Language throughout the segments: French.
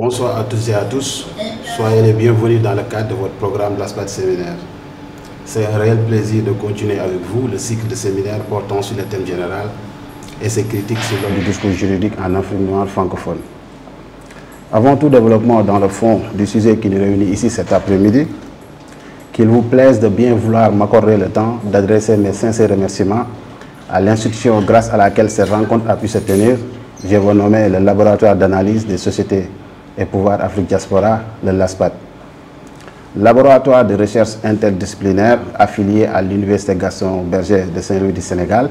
Bonsoir à toutes et à tous. Soyez les bienvenus dans le cadre de votre programme l'ASPAD Séminaire. C'est un réel plaisir de continuer avec vous le cycle de séminaires portant sur le thème général et ses critiques sur le discours juridique en Afrique noire francophone. Avant tout développement dans le fond du sujet qui nous réunit ici cet après-midi, qu'il vous plaise de bien vouloir m'accorder le temps d'adresser mes sincères remerciements à l'institution grâce à laquelle cette rencontre a pu se tenir. Je vous nomme le laboratoire d'analyse des sociétés et pouvoirs Afrique Diaspora, le LASPAD. Laboratoire de recherche interdisciplinaire affilié à l'Université Gaston Berger de Saint-Louis du Sénégal,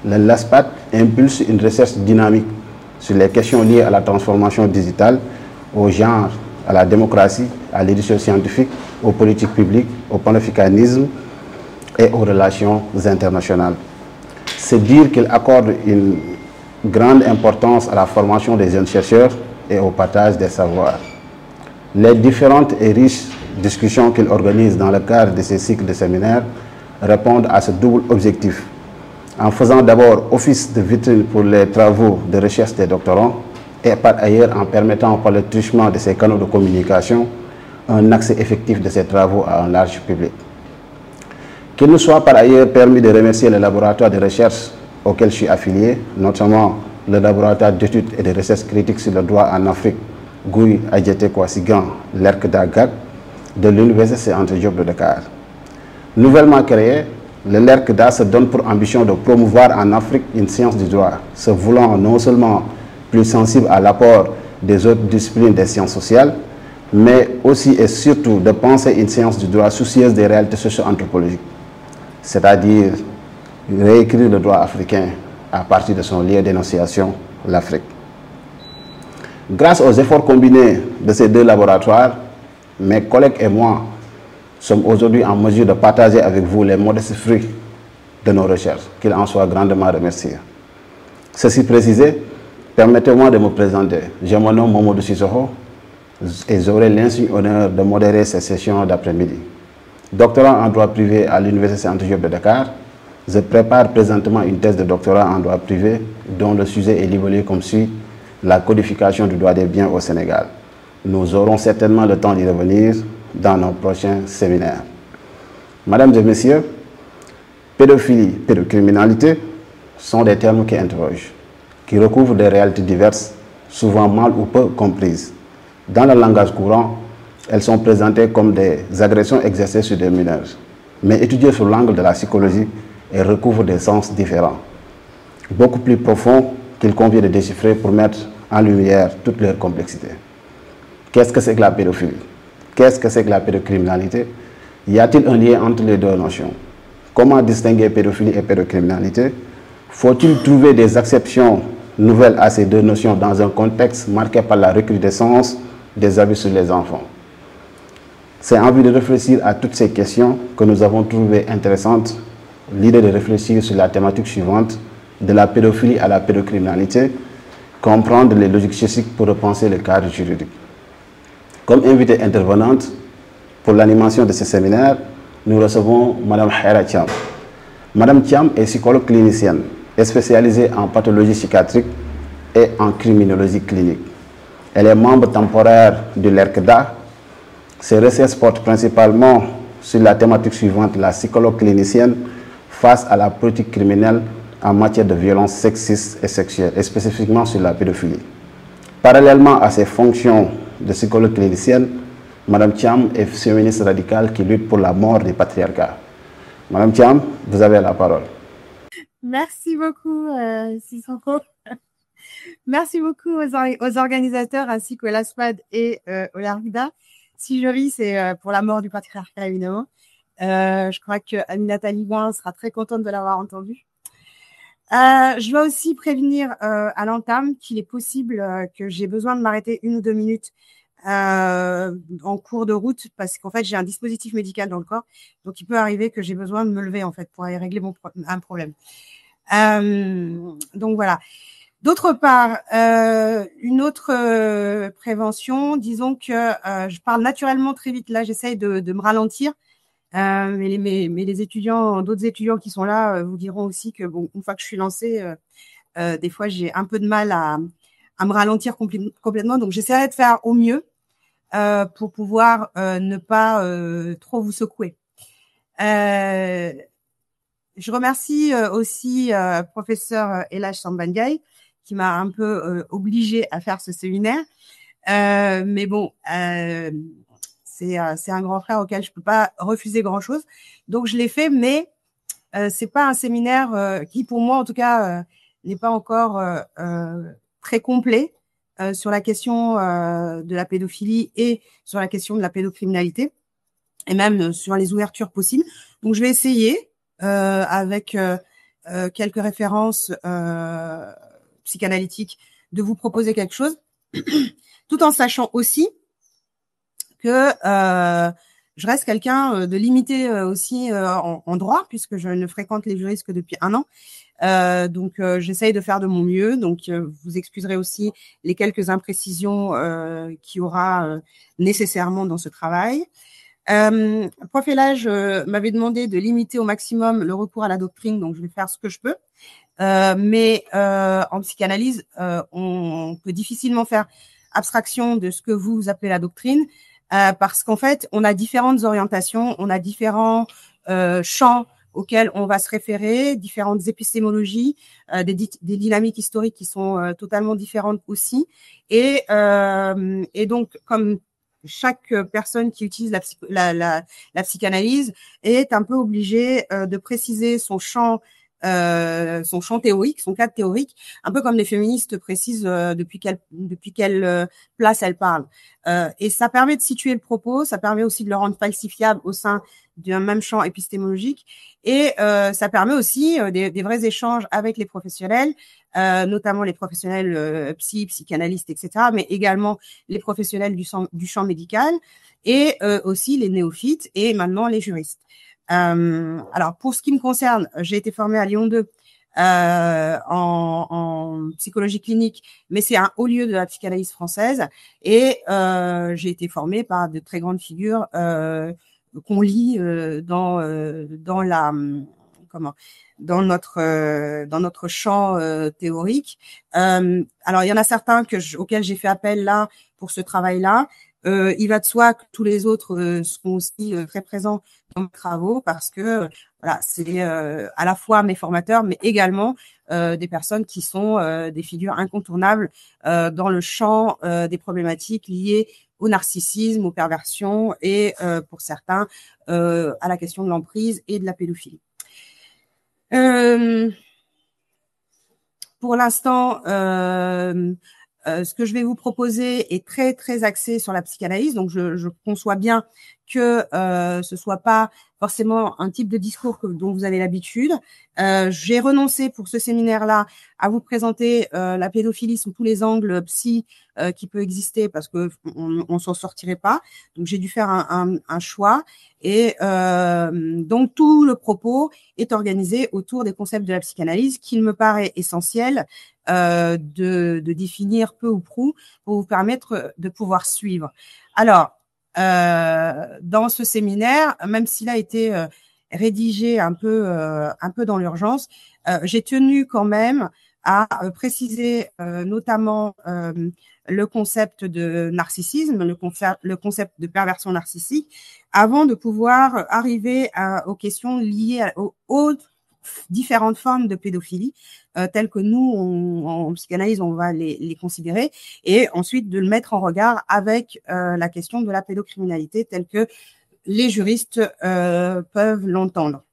le LASPAD impulse une recherche dynamique sur les questions liées à la transformation digitale, au genre, à la démocratie, à l'édition scientifique, aux politiques publiques, au panafricanisme et aux relations internationales. C'est dire qu'il accorde une grande importance à la formation des jeunes chercheurs et au partage des savoirs. Les différentes et riches discussions qu'il organise dans le cadre de ces cycles de séminaires répondent à ce double objectif, en faisant d'abord office de vitrine pour les travaux de recherche des doctorants et par ailleurs en permettant par le truchement de ces canaux de communication un accès effectif de ces travaux à un large public. Qu'il nous soit par ailleurs permis de remercier le laboratoire de recherche auquel je suis affilié, notamment le laboratoire d'études et de recherche critiques sur le droit en Afrique, Gouy Adjeté Kouassigan, l'ERC d'Agag, de l'Université Anta Diop de Dakar. Nouvellement créé, le LERCDA se donne pour ambition de promouvoir en Afrique une science du droit, se voulant non seulement plus sensible à l'apport des autres disciplines des sciences sociales, mais aussi et surtout de penser une science du droit soucieuse des réalités socio-anthropologiques, c'est-à-dire réécrire le droit africain à partir de son lieu d'énonciation, l'Afrique. Grâce aux efforts combinés de ces deux laboratoires, mes collègues et moi sommes aujourd'hui en mesure de partager avec vous les modestes fruits de nos recherches, qu'il en soit grandement remercié. Ceci précisé, permettez-moi de me présenter. Je me nomme Momodou Sissoko et j'aurai l'insigne honneur de modérer ces sessions d'après-midi. Doctorant en droit privé à l'Université Anta Diop de Dakar, je prépare présentement une thèse de doctorat en droit privé dont le sujet est libellé comme suit: la codification du droit des biens au Sénégal. Nous aurons certainement le temps d'y revenir dans nos prochains séminaires. Mesdames et messieurs, pédophilie, pédocriminalité sont des termes qui interrogent, qui recouvrent des réalités diverses, souvent mal ou peu comprises. Dans le langage courant, elles sont présentées comme des agressions exercées sur des mineurs, mais étudiées sous l'angle de la psychologie, elles recouvrent des sens différents, beaucoup plus profonds qu'il convient de déchiffrer pour mettre en lumière toute leur complexité. Qu'est-ce que c'est que la pédophilie? Qu'est-ce que c'est que la pédocriminalité? Y a-t-il un lien entre les deux notions? Comment distinguer pédophilie et pédocriminalité? Faut-il trouver des exceptions nouvelles à ces deux notions dans un contexte marqué par la recrudescence des abus sur les enfants? C'est en vue de réfléchir à toutes ces questions que nous avons trouvé intéressante l'idée de réfléchir sur la thématique suivante, de la pédophilie à la pédocriminalité, comprendre les logiques chiffriques pour repenser le cadre juridique. Comme invitée intervenante pour l'animation de ce séminaire, nous recevons Mme Haïra Thiam. Mme Thiam est psychologue clinicienne et spécialisée en pathologie psychiatrique et en criminologie clinique. Elle est membre temporaire de l'ERCDA. Ses recherches portent principalement sur la thématique suivante, la psychologue clinicienne face à la politique criminelle en matière de violences sexistes et sexuelles, et spécifiquement sur la pédophilie. Parallèlement à ses fonctions de psychologue clinicienne, Mme Thiam est féministe radicale qui lutte pour la mort du patriarcat. Mme Thiam, vous avez la parole. Merci beaucoup, Sissoko. Merci beaucoup aux organisateurs ainsi qu'au LASPAD et au LARCDA. Si je ris, c'est pour la mort du patriarcat, évidemment. Je crois que Aminata Liban sera très contente de l'avoir entendu. Je dois aussi prévenir à l'entame qu'il est possible que j'ai besoin de m'arrêter 1 ou 2 minutes en cours de route parce qu'en fait j'ai un dispositif médical dans le corps, donc il peut arriver que j'ai besoin de me lever en fait pour aller régler un problème. Donc voilà. D'autre part, une autre prévention, disons que je parle naturellement très vite. Là, j'essaye de me ralentir. Mais les étudiants, d'autres étudiants qui sont là, vous diront aussi que bon, une fois que je suis lancée, des fois j'ai un peu de mal à me ralentir complètement. Donc, j'essaierai de faire au mieux pour pouvoir ne pas trop vous secouer. Je remercie aussi professeur Elash Sambangay qui m'a un peu obligée à faire ce séminaire. Mais bon, c'est un grand frère auquel je peux pas refuser grand-chose. Donc, je l'ai fait, mais c'est pas un séminaire qui, pour moi, en tout cas, n'est pas encore très complet sur la question de la pédophilie et sur la question de la pédocriminalité, et même sur les ouvertures possibles. Donc, je vais essayer avec quelques références psychanalytiques de vous proposer quelque chose, tout en sachant aussi que je reste quelqu'un de limité aussi en droit, puisque je ne fréquente les juristes que depuis 1 an. Donc, j'essaye de faire de mon mieux. Donc, vous excuserez aussi les quelques imprécisions qu'il y aura nécessairement dans ce travail. Prof Elage m'avait demandé de limiter au maximum le recours à la doctrine, donc je vais faire ce que je peux. Mais en psychanalyse, on peut difficilement faire abstraction de ce que vous appelez la doctrine, parce qu'en fait, on a différentes orientations, on a différents champs auxquels on va se référer, différentes épistémologies, des dynamiques historiques qui sont totalement différentes aussi. Et donc, comme chaque personne qui utilise la psychanalyse est un peu obligée de préciser son champ théorique, son cadre théorique, un peu comme les féministes précisent depuis quelle place elles parlent. Et ça permet de situer le propos, ça permet aussi de le rendre falsifiable au sein d'un même champ épistémologique, et ça permet aussi des vrais échanges avec les professionnels, notamment les professionnels psychanalystes, etc., mais également les professionnels du champ médical, et aussi les néophytes et maintenant les juristes. Alors, pour ce qui me concerne, j'ai été formée à Lyon 2 en psychologie clinique, mais c'est un haut lieu de la psychanalyse française, et j'ai été formée par de très grandes figures qu'on lit dans notre champ théorique. Alors, il y en a certains auxquels j'ai fait appel là pour ce travail-là. Il va de soi que tous les autres seront aussi très présents dans mes travaux, parce que voilà, c'est à la fois mes formateurs, mais également des personnes qui sont des figures incontournables dans le champ des problématiques liées au narcissisme, aux perversions, et pour certains à la question de l'emprise et de la pédophilie. Pour l'instant, ce que je vais vous proposer est très très axé sur la psychanalyse, donc je conçois bien que ce soit pas forcément un type de discours dont vous avez l'habitude. J'ai renoncé pour ce séminaire-là à vous présenter la pédophilie sous tous les angles psy qui peut exister, parce que on s'en sortirait pas. Donc j'ai dû faire un choix, et donc tout le propos est organisé autour des concepts de la psychanalyse qu'il me paraît essentiel de définir peu ou prou pour vous permettre de pouvoir suivre. Alors, dans ce séminaire, même s'il a été rédigé un peu dans l'urgence, j'ai tenu quand même à préciser notamment le concept de narcissisme, le concept de perversion narcissique, avant de pouvoir arriver aux questions liées aux différentes formes de pédophilie telles que nous, en psychanalyse, on va les considérer, et ensuite de le mettre en regard avec la question de la pédocriminalité telle que les juristes peuvent l'entendre.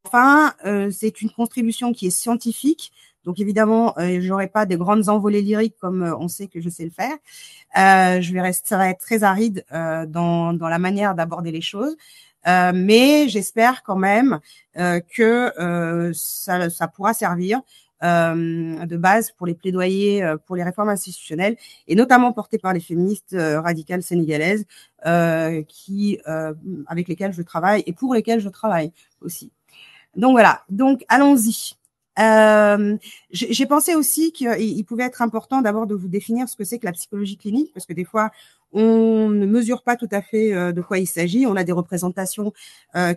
Enfin, c'est une contribution qui est scientifique, donc évidemment, j'aurai pas des grandes envolées lyriques comme on sait que je sais le faire. Ça va être très aride dans la manière d'aborder les choses. Mais j'espère quand même que ça pourra servir de base pour les plaidoyers pour les réformes institutionnelles, et notamment portées par les féministes radicales sénégalaises avec lesquelles je travaille et pour lesquelles je travaille aussi. Donc voilà, donc allons-y. J'ai pensé aussi qu'il pouvait être important d'abord de vous définir ce que c'est que la psychologie clinique, parce que des fois, on ne mesure pas tout à fait de quoi il s'agit. On a des représentations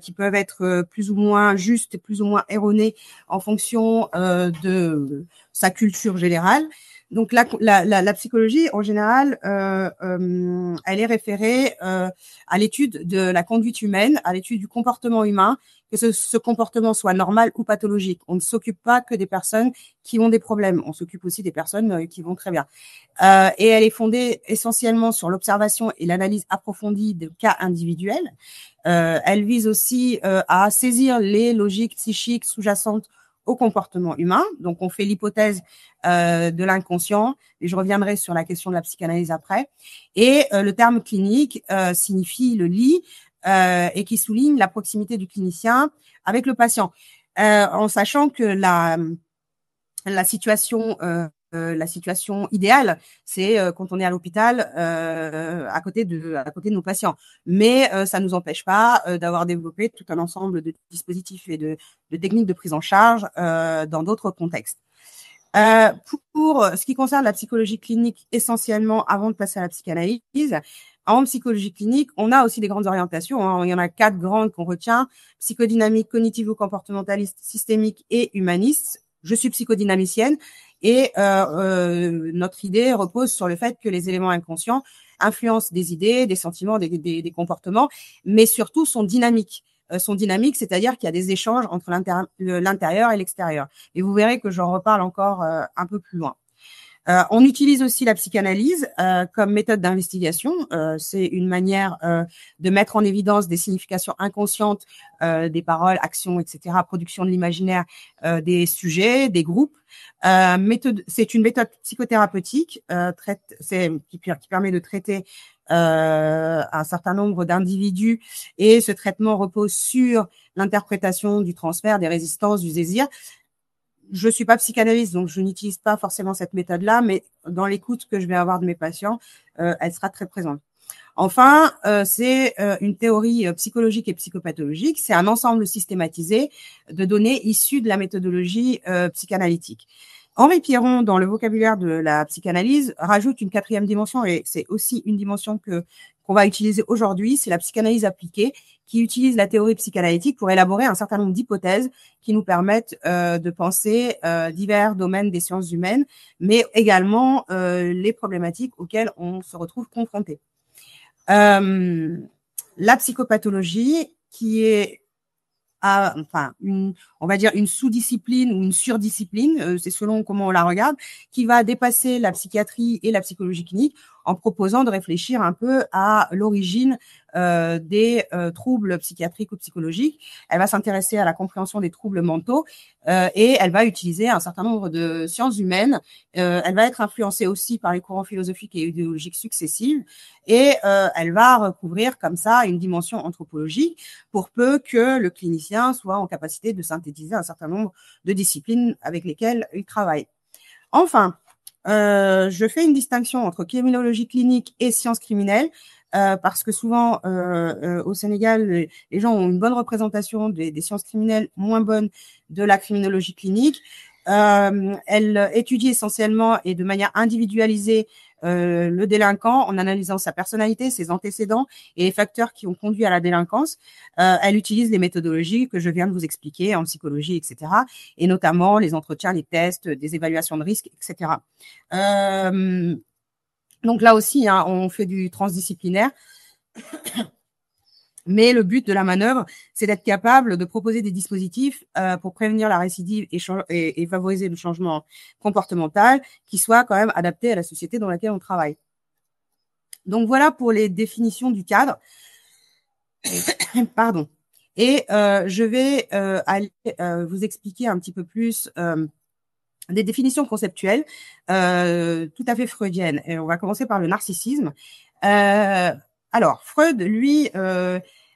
qui peuvent être plus ou moins justes et plus ou moins erronées en fonction de sa culture générale. Donc la psychologie, en général, elle est référée à l'étude de la conduite humaine, à l'étude du comportement humain, que ce comportement soit normal ou pathologique. On ne s'occupe pas que des personnes qui ont des problèmes, on s'occupe aussi des personnes qui vont très bien. Et elle est fondée essentiellement sur l'observation et l'analyse approfondie de cas individuels. Elle vise aussi à saisir les logiques psychiques sous-jacentes au comportement humain. Donc, on fait l'hypothèse de l'inconscient, et je reviendrai sur la question de la psychanalyse après. Et le terme clinique signifie le lit et qui souligne la proximité du clinicien avec le patient, en sachant que la situation idéale, c'est quand on est à l'hôpital à côté de nos patients. Mais ça nous empêche pas d'avoir développé tout un ensemble de dispositifs et de techniques de prise en charge dans d'autres contextes. Pour ce qui concerne la psychologie clinique, essentiellement, avant de passer à la psychanalyse, en psychologie clinique, on a aussi des grandes orientations. Hein. Il y en a 4 grandes qu'on retient: psychodynamique, cognitivo-comportementaliste, systémique et humaniste. Je suis psychodynamicienne et notre idée repose sur le fait que les éléments inconscients influencent des idées, des sentiments, des comportements, mais surtout sont dynamiques. C'est-à-dire qu'il y a des échanges entre l'intérieur et l'extérieur. Et vous verrez que j'en reparle encore un peu plus loin. On utilise aussi la psychanalyse comme méthode d'investigation. C'est une manière de mettre en évidence des significations inconscientes des paroles, actions, etc., production de l'imaginaire des sujets, des groupes. C'est une méthode psychothérapeutique qui permet de traiter un certain nombre d'individus, et ce traitement repose sur l'interprétation du transfert, des résistances, du désir. Je suis pas psychanalyste, donc je n'utilise pas forcément cette méthode-là, mais dans l'écoute que je vais avoir de mes patients, elle sera très présente. Enfin, c'est une théorie psychologique et psychopathologique. C'est un ensemble systématisé de données issues de la méthodologie psychanalytique. Henri Pierron, dans le vocabulaire de la psychanalyse, rajoute une 4e dimension, et c'est aussi une dimension qu'on va utiliser aujourd'hui, c'est la psychanalyse appliquée, qui utilise la théorie psychanalytique pour élaborer un certain nombre d'hypothèses qui nous permettent de penser divers domaines des sciences humaines, mais également les problématiques auxquelles on se retrouve confronté. La psychopathologie, qui est on va dire une sous-discipline ou une surdiscipline, c'est selon comment on la regarde, qui va dépasser la psychiatrie et la psychologie clinique en proposant de réfléchir un peu à l'origine des troubles psychiatriques ou psychologiques. Elle va s'intéresser à la compréhension des troubles mentaux et elle va utiliser un certain nombre de sciences humaines. Elle va être influencée aussi par les courants philosophiques et idéologiques successifs, et elle va recouvrir comme ça une dimension anthropologique, pour peu que le clinicien soit en capacité de synthétiser un certain nombre de disciplines avec lesquelles il travaille. Enfin, je fais une distinction entre criminologie clinique et sciences criminelles, parce que souvent au Sénégal, les gens ont une bonne représentation des sciences criminelles, moins bonne de la criminologie clinique. Elle étudie essentiellement et de manière individualisée le délinquant en analysant sa personnalité, ses antécédents et les facteurs qui ont conduit à la délinquance. Elle utilise les méthodologies que je viens de vous expliquer en psychologie, etc., et notamment les entretiens, les tests, des évaluations de risque, etc. Donc là aussi, hein, on fait du transdisciplinaire. Mais le but de la manœuvre, c'est d'être capable de proposer des dispositifs pour prévenir la récidive et favoriser le changement comportemental qui soit quand même adapté à la société dans laquelle on travaille. Donc voilà pour les définitions du cadre. Pardon. Et je vais aller vous expliquer un petit peu plus des définitions conceptuelles tout à fait freudiennes. Et on va commencer par le narcissisme. Alors, Freud, lui,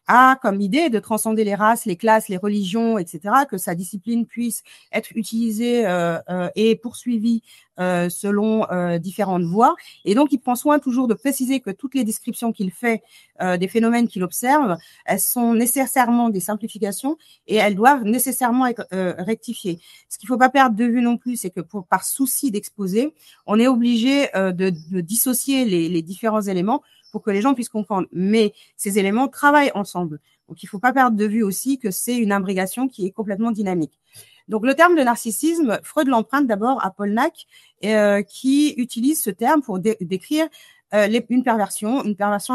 a comme idée de transcender les races, les classes, les religions, etc., que sa discipline puisse être utilisée et poursuivie selon différentes voies. Et donc, il prend soin toujours de préciser que toutes les descriptions qu'il fait des phénomènes qu'il observe, elles sont nécessairement des simplifications et elles doivent nécessairement être rectifiées. Ce qu'il ne faut pas perdre de vue non plus, c'est que par souci d'exposer, on est obligé de dissocier les différents éléments pour que les gens puissent comprendre. Mais ces éléments travaillent ensemble. Donc, il ne faut pas perdre de vue aussi que c'est une imbrication qui est complètement dynamique. Donc, le terme de narcissisme, Freud l'emprunte d'abord à Pollnack, qui utilise ce terme pour décrire une perversion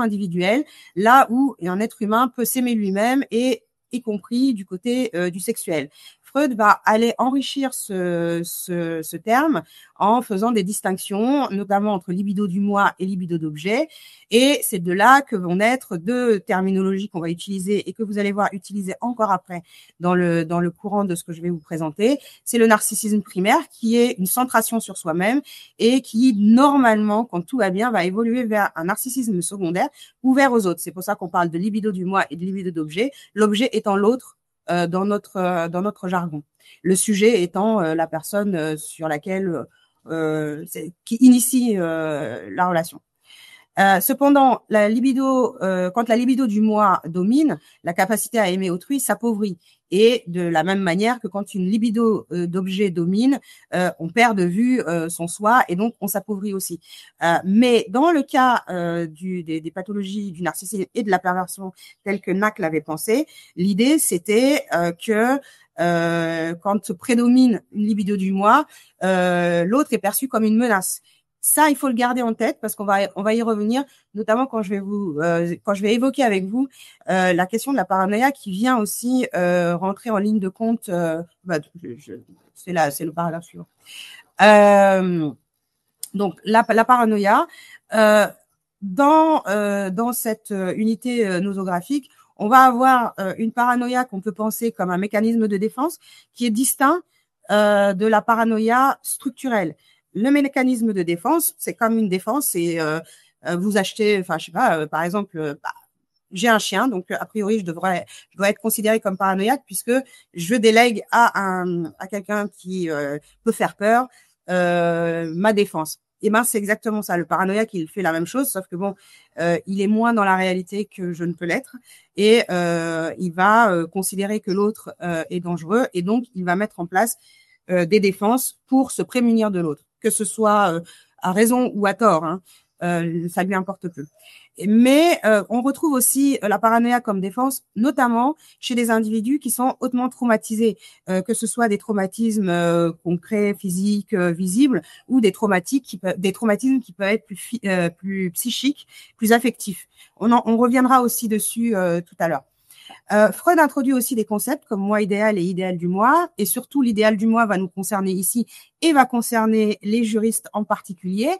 individuelle, là où un être humain peut s'aimer lui-même et y compris du côté du sexuel. Freud va aller enrichir ce terme en faisant des distinctions, notamment entre libido du moi et libido d'objet. Et c'est de là que vont naître deux terminologies qu'on va utiliser et que vous allez voir utiliser encore après dans le courant de ce que je vais vous présenter. C'est le narcissisme primaire, qui est une centration sur soi-même et qui, normalement, quand tout va bien, va évoluer vers un narcissisme secondaire ouvert aux autres. C'est pour ça qu'on parle de libido du moi et de libido d'objet, l'objet étant l'autre dans notre jargon. Le sujet étant la personne sur laquelle qui initie la relation. Cependant, quand la libido du moi domine, la capacité à aimer autrui s'appauvrit. Et de la même manière que quand une libido d'objet domine, on perd de vue son soi et donc on s'appauvrit aussi. Mais dans le cas des pathologies du narcissisme et de la perversion telle que Nack l'avait pensé, l'idée c'était que quand prédomine une libido du moi, l'autre est perçu comme une menace. Ça, il faut le garder en tête parce qu'on va y revenir, notamment quand je vais évoquer avec vous la question de la paranoïa qui vient aussi rentrer en ligne de compte. C'est le paragraphe suivant. Donc la paranoïa dans cette unité nosographique, on va avoir une paranoïa qu'on peut penser comme un mécanisme de défense qui est distinct de la paranoïa structurelle. Le mécanisme de défense, c'est comme une défense, c'est vous achetez, enfin je sais pas, par exemple, j'ai un chien, donc a priori je dois être considéré comme paranoïaque puisque je délègue à quelqu'un qui peut faire peur ma défense. Et ben c'est exactement ça. Le paranoïaque, il fait la même chose, sauf que bon, il est moins dans la réalité que je ne peux l'être, et il va considérer que l'autre est dangereux, et donc il va mettre en place des défenses pour se prémunir de l'autre, que ce soit à raison ou à tort, hein, ça lui importe peu. Mais on retrouve aussi la paranoïa comme défense, notamment chez des individus qui sont hautement traumatisés, que ce soit des traumatismes concrets, physiques, visibles, ou des traumatismes qui peuvent être plus psychiques, plus affectifs. On reviendra aussi dessus tout à l'heure. Freud introduit aussi des concepts comme moi idéal et idéal du moi, et surtout l'idéal du moi va nous concerner ici et va concerner les juristes en particulier,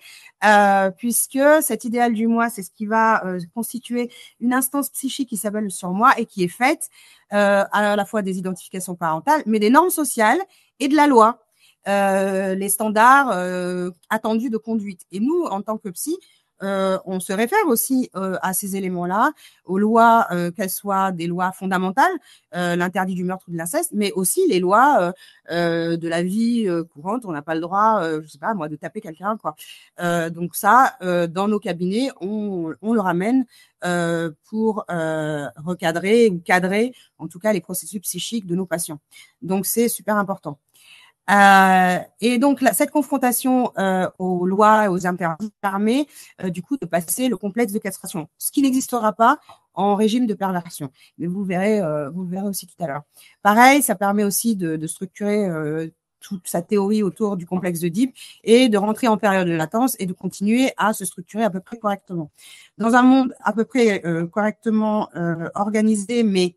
puisque cet idéal du moi, c'est ce qui va constituer une instance psychique qui s'appelle le surmoi et qui est faite à la fois des identifications parentales, mais des normes sociales et de la loi, les standards attendus de conduite. Et nous, en tant que psy, on se réfère aussi à ces éléments-là, aux lois, qu'elles soient des lois fondamentales, l'interdit du meurtre ou de l'inceste, mais aussi les lois de la vie courante. On n'a pas le droit, je sais pas moi, de taper quelqu'un, quoi. Donc ça, dans nos cabinets, on le ramène pour recadrer ou cadrer, en tout cas, les processus psychiques de nos patients. Donc c'est super important. Et donc cette confrontation aux lois et aux interdits permet du coup de passer le complexe de castration, ce qui n'existera pas en régime de perversion. Mais vous le verrez aussi tout à l'heure. Pareil, ça permet aussi de structurer toute sa théorie autour du complexe d'Oedipe et de rentrer en période de latence et de continuer à se structurer à peu près correctement. Dans un monde à peu près correctement organisé, mais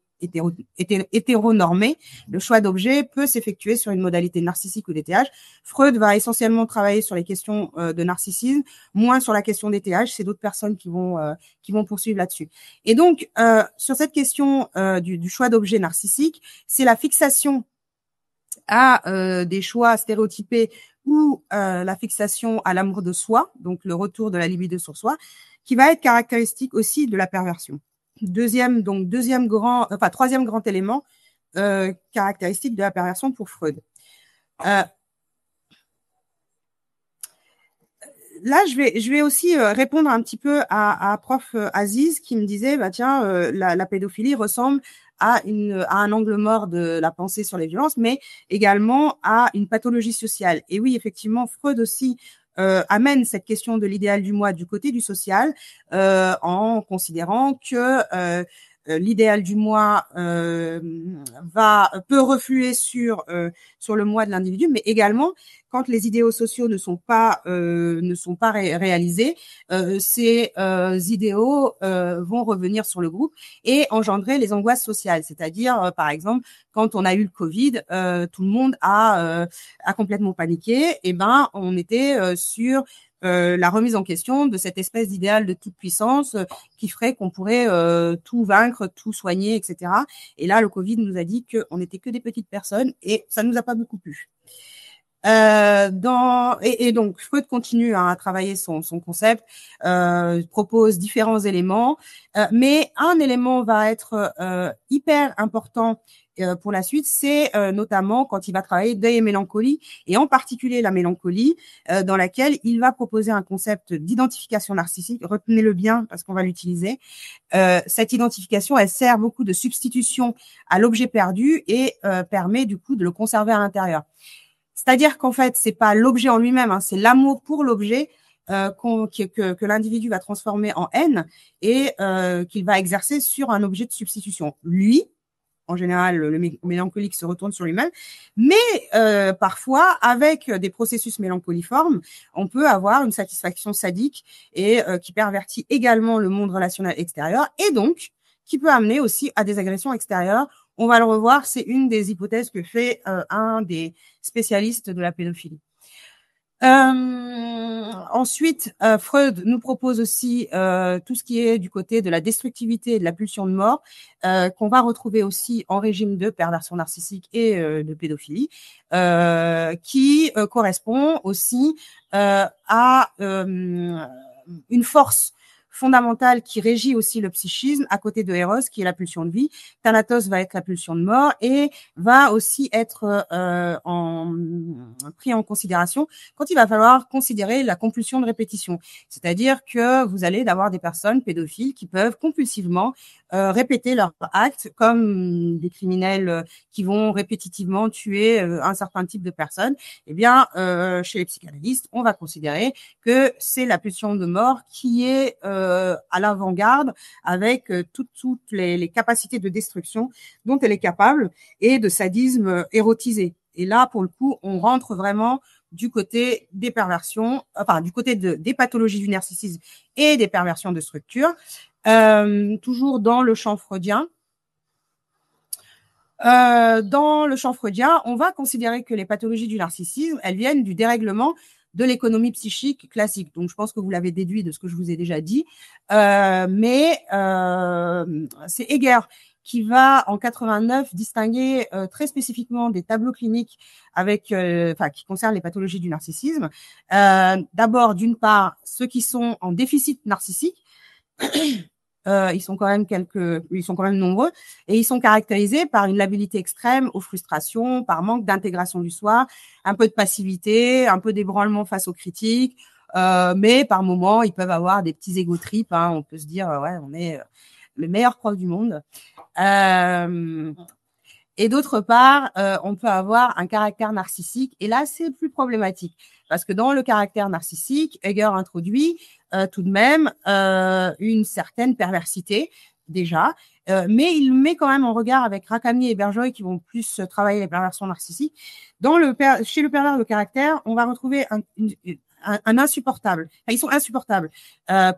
hétéronormé, le choix d'objets peut s'effectuer sur une modalité narcissique ou DTH. Freud va essentiellement travailler sur les questions de narcissisme, moins sur la question des TH. C'est d'autres personnes qui vont poursuivre là-dessus. Et donc, sur cette question du choix d'objets narcissiques, c'est la fixation à des choix stéréotypés ou la fixation à l'amour de soi, donc le retour de la libido sur soi, qui va être caractéristique aussi de la perversion. troisième grand élément caractéristique de la perversion pour Freud. Là, je vais aussi répondre un petit peu à prof Aziz qui me disait, la pédophilie ressemble à un angle mort de la pensée sur les violences, mais également à une pathologie sociale. Et oui, effectivement, Freud aussi amène cette question de l'idéal du moi du côté du social, en considérant que l'idéal du moi peut refluer sur le moi de l'individu, mais également quand les idéaux sociaux ne sont pas réalisés, ces idéaux vont revenir sur le groupe et engendrer les angoisses sociales. C'est-à-dire, par exemple, quand on a eu le Covid, tout le monde a complètement paniqué. Et ben, on était sur la remise en question de cette espèce d'idéal de toute puissance qui ferait qu'on pourrait tout vaincre, tout soigner, etc. Et là, le Covid nous a dit qu'on n'était que des petites personnes et ça nous a pas beaucoup plu. Donc Freud continue à travailler son concept, propose différents éléments, mais un élément va être hyper important pour la suite, c'est notamment quand il va travailler deuil et mélancolie, et en particulier la mélancolie, dans laquelle il va proposer un concept d'identification narcissique. Retenez-le bien parce qu'on va l'utiliser. Cette identification, elle sert beaucoup de substitution à l'objet perdu et permet du coup de le conserver à l'intérieur. C'est-à-dire qu'en fait, c'est pas l'objet en lui-même, hein, c'est l'amour pour l'objet que l'individu va transformer en haine et qu'il va exercer sur un objet de substitution. Lui, en général, le mélancolique se retourne sur lui-même, mais parfois, avec des processus mélancoliformes, on peut avoir une satisfaction sadique et qui pervertit également le monde relationnel extérieur et donc qui peut amener aussi à des agressions extérieures. On va le revoir, c'est une des hypothèses que fait un des spécialistes de la pédophilie. Ensuite, Freud nous propose aussi tout ce qui est du côté de la destructivité et de la pulsion de mort, qu'on va retrouver aussi en régime de perversion narcissique et de pédophilie, qui correspond aussi à une force fondamentale qui régit aussi le psychisme, à côté de Eros, qui est la pulsion de vie. Thanatos va être la pulsion de mort et va aussi être pris en considération quand il va falloir considérer la compulsion de répétition. C'est-à-dire que vous allez avoir des personnes pédophiles qui peuvent compulsivement répéter leurs actes, comme des criminels qui vont répétitivement tuer un certain type de personnes. Eh bien, chez les psychanalystes, on va considérer que c'est la pulsion de mort qui est à l'avant-garde avec toutes les capacités de destruction dont elle est capable et de sadisme érotisé. Et là, pour le coup, on rentre vraiment du côté des perversions, du côté des pathologies du narcissisme et des perversions de structure, toujours dans le champ freudien. Dans le champ freudien, on va considérer que les pathologies du narcissisme, elles viennent du dérèglement de l'économie psychique classique. Donc, je pense que vous l'avez déduit de ce que je vous ai déjà dit. Mais c'est Heger qui va, en 89, distinguer très spécifiquement des tableaux cliniques avec, qui concernent les pathologies du narcissisme. D'abord, d'une part, ceux qui sont en déficit narcissique. Ils sont quand même nombreux et ils sont caractérisés par une labilité extrême aux frustrations, par manque d'intégration du soi, un peu de passivité, un peu d'ébranlement face aux critiques, mais par moments ils peuvent avoir des petits ego trips, hein, on peut se dire ouais, on est le meilleur prof du monde. Et d'autre part, on peut avoir un caractère narcissique et là c'est plus problématique parce que dans le caractère narcissique, Heger introduit tout de même une certaine perversité déjà, mais il met quand même en regard avec Racamier et Berjoy qui vont plus travailler les perversions narcissiques. Chez le pervers de caractère, on va retrouver un insupportable. Enfin, ils sont insupportables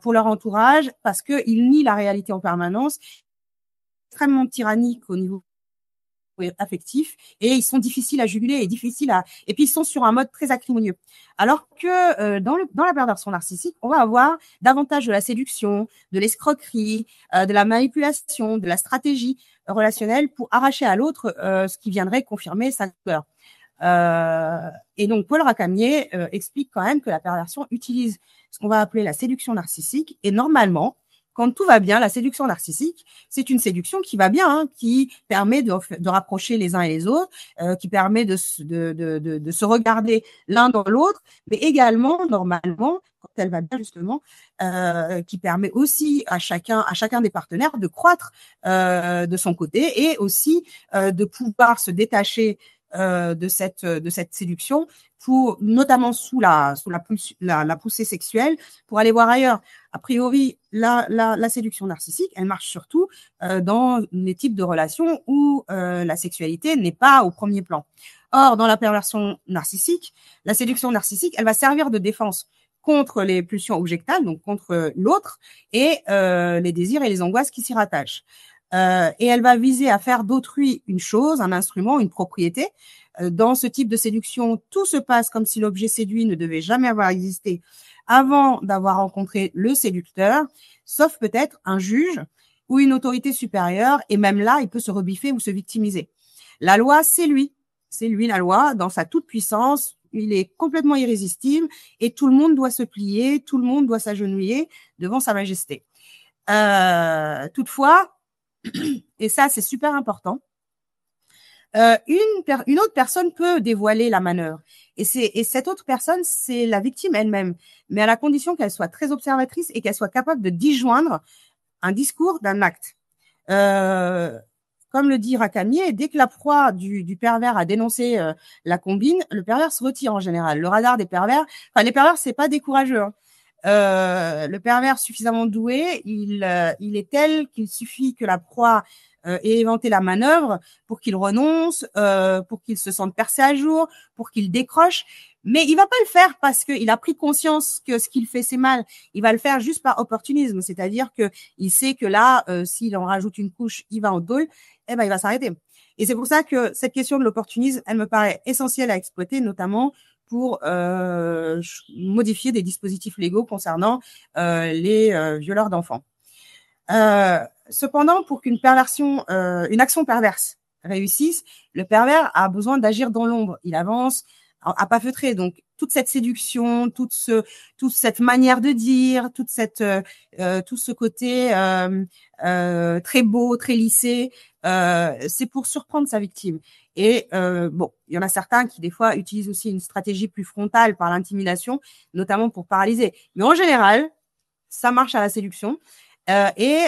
pour leur entourage parce qu'ils nient la réalité en permanence, extrêmement tyranniques au niveau affectifs et ils sont difficiles à juguler et puis ils sont sur un mode très acrimonieux. Alors que dans la perversion narcissique, on va avoir davantage de la séduction, de l'escroquerie, de la manipulation, de la stratégie relationnelle pour arracher à l'autre ce qui viendrait confirmer sa peur. Et donc Paul Racamier explique quand même que la perversion utilise ce qu'on va appeler la séduction narcissique et normalement quand tout va bien, la séduction narcissique, c'est une séduction qui va bien, hein, qui permet de rapprocher les uns et les autres, qui permet de se regarder l'un dans l'autre, mais également, normalement, quand elle va bien justement, qui permet aussi à chacun des partenaires de croître de son côté et aussi de pouvoir se détacher de cette séduction pour notamment sous la poussée sexuelle pour aller voir ailleurs. A priori, la séduction narcissique, elle marche surtout dans les types de relations où la sexualité n'est pas au premier plan. Or, dans la perversion narcissique, la séduction narcissique, elle va servir de défense contre les pulsions objectales, donc contre l'autre, et les désirs et les angoisses qui s'y rattachent. Et elle va viser à faire d'autrui une chose, un instrument, une propriété. Dans ce type de séduction, tout se passe comme si l'objet séduit ne devait jamais avoir existé avant d'avoir rencontré le séducteur, sauf peut-être un juge ou une autorité supérieure, et même là, il peut se rebiffer ou se victimiser. La loi, c'est lui la loi, dans sa toute-puissance, il est complètement irrésistible, et tout le monde doit se plier, tout le monde doit s'agenouiller devant sa majesté. Toutefois, et ça c'est super important, une autre personne peut dévoiler la manœuvre, et cette autre personne, c'est la victime elle-même, mais à la condition qu'elle soit très observatrice et qu'elle soit capable de disjoindre un discours d'un acte. Comme le dit Rakamier, dès que la proie du pervers a dénoncé la combine, le pervers se retire en général. Le radar des pervers, enfin les pervers, c'est pas des courageux, hein. Le pervers suffisamment doué, il est tel qu'il suffit que la proie ait éventé la manœuvre pour qu'il renonce, pour qu'il se sente percé à jour, pour qu'il décroche. Mais il va pas le faire parce qu'il a pris conscience que ce qu'il fait c'est mal. Il va le faire juste par opportunisme, c'est-à-dire que il sait que là, s'il en rajoute une couche, il va en tôle, eh ben il va s'arrêter. Et c'est pour ça que cette question de l'opportunisme, elle me paraît essentielle à exploiter, notamment pour modifier des dispositifs légaux concernant les violeurs d'enfants. Cependant, pour qu'une perversion, une action perverse réussisse, le pervers a besoin d'agir dans l'ombre. Il avance à pas feutrer. Donc, toute cette séduction, toute cette manière de dire, tout ce côté très beau, très lissé, c'est pour surprendre sa victime. Et bon, il y en a certains qui des fois utilisent aussi une stratégie plus frontale par l'intimidation, notamment pour paralyser. Mais en général, ça marche à la séduction. Et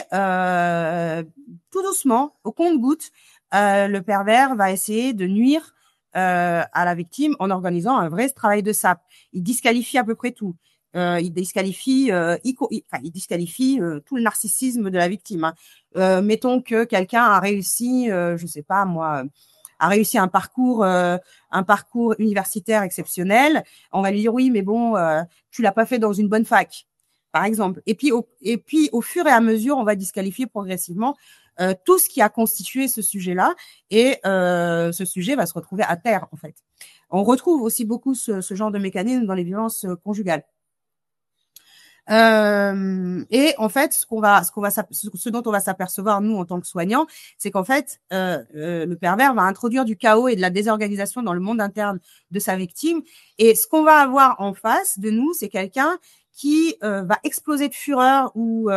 tout doucement, au compte-gouttes, le pervers va essayer de nuire à la victime en organisant un vrai travail de sape. Il disqualifie à peu près tout. Il disqualifie, il disqualifie tout le narcissisme de la victime, hein. Mettons que quelqu'un a réussi, je sais pas moi, a réussi un parcours universitaire exceptionnel. On va lui dire oui, mais bon, tu l'as pas fait dans une bonne fac, par exemple. Et puis au fur et à mesure, on va disqualifier progressivement tout ce qui a constitué ce sujet-là, et ce sujet va se retrouver à terre, en fait. On retrouve aussi beaucoup ce genre de mécanisme dans les violences conjugales. Et en fait, ce dont on va s'apercevoir nous en tant que soignants, c'est qu'en fait, le pervers va introduire du chaos et de la désorganisation dans le monde interne de sa victime. Et ce qu'on va avoir en face de nous, c'est quelqu'un qui va exploser de fureur ou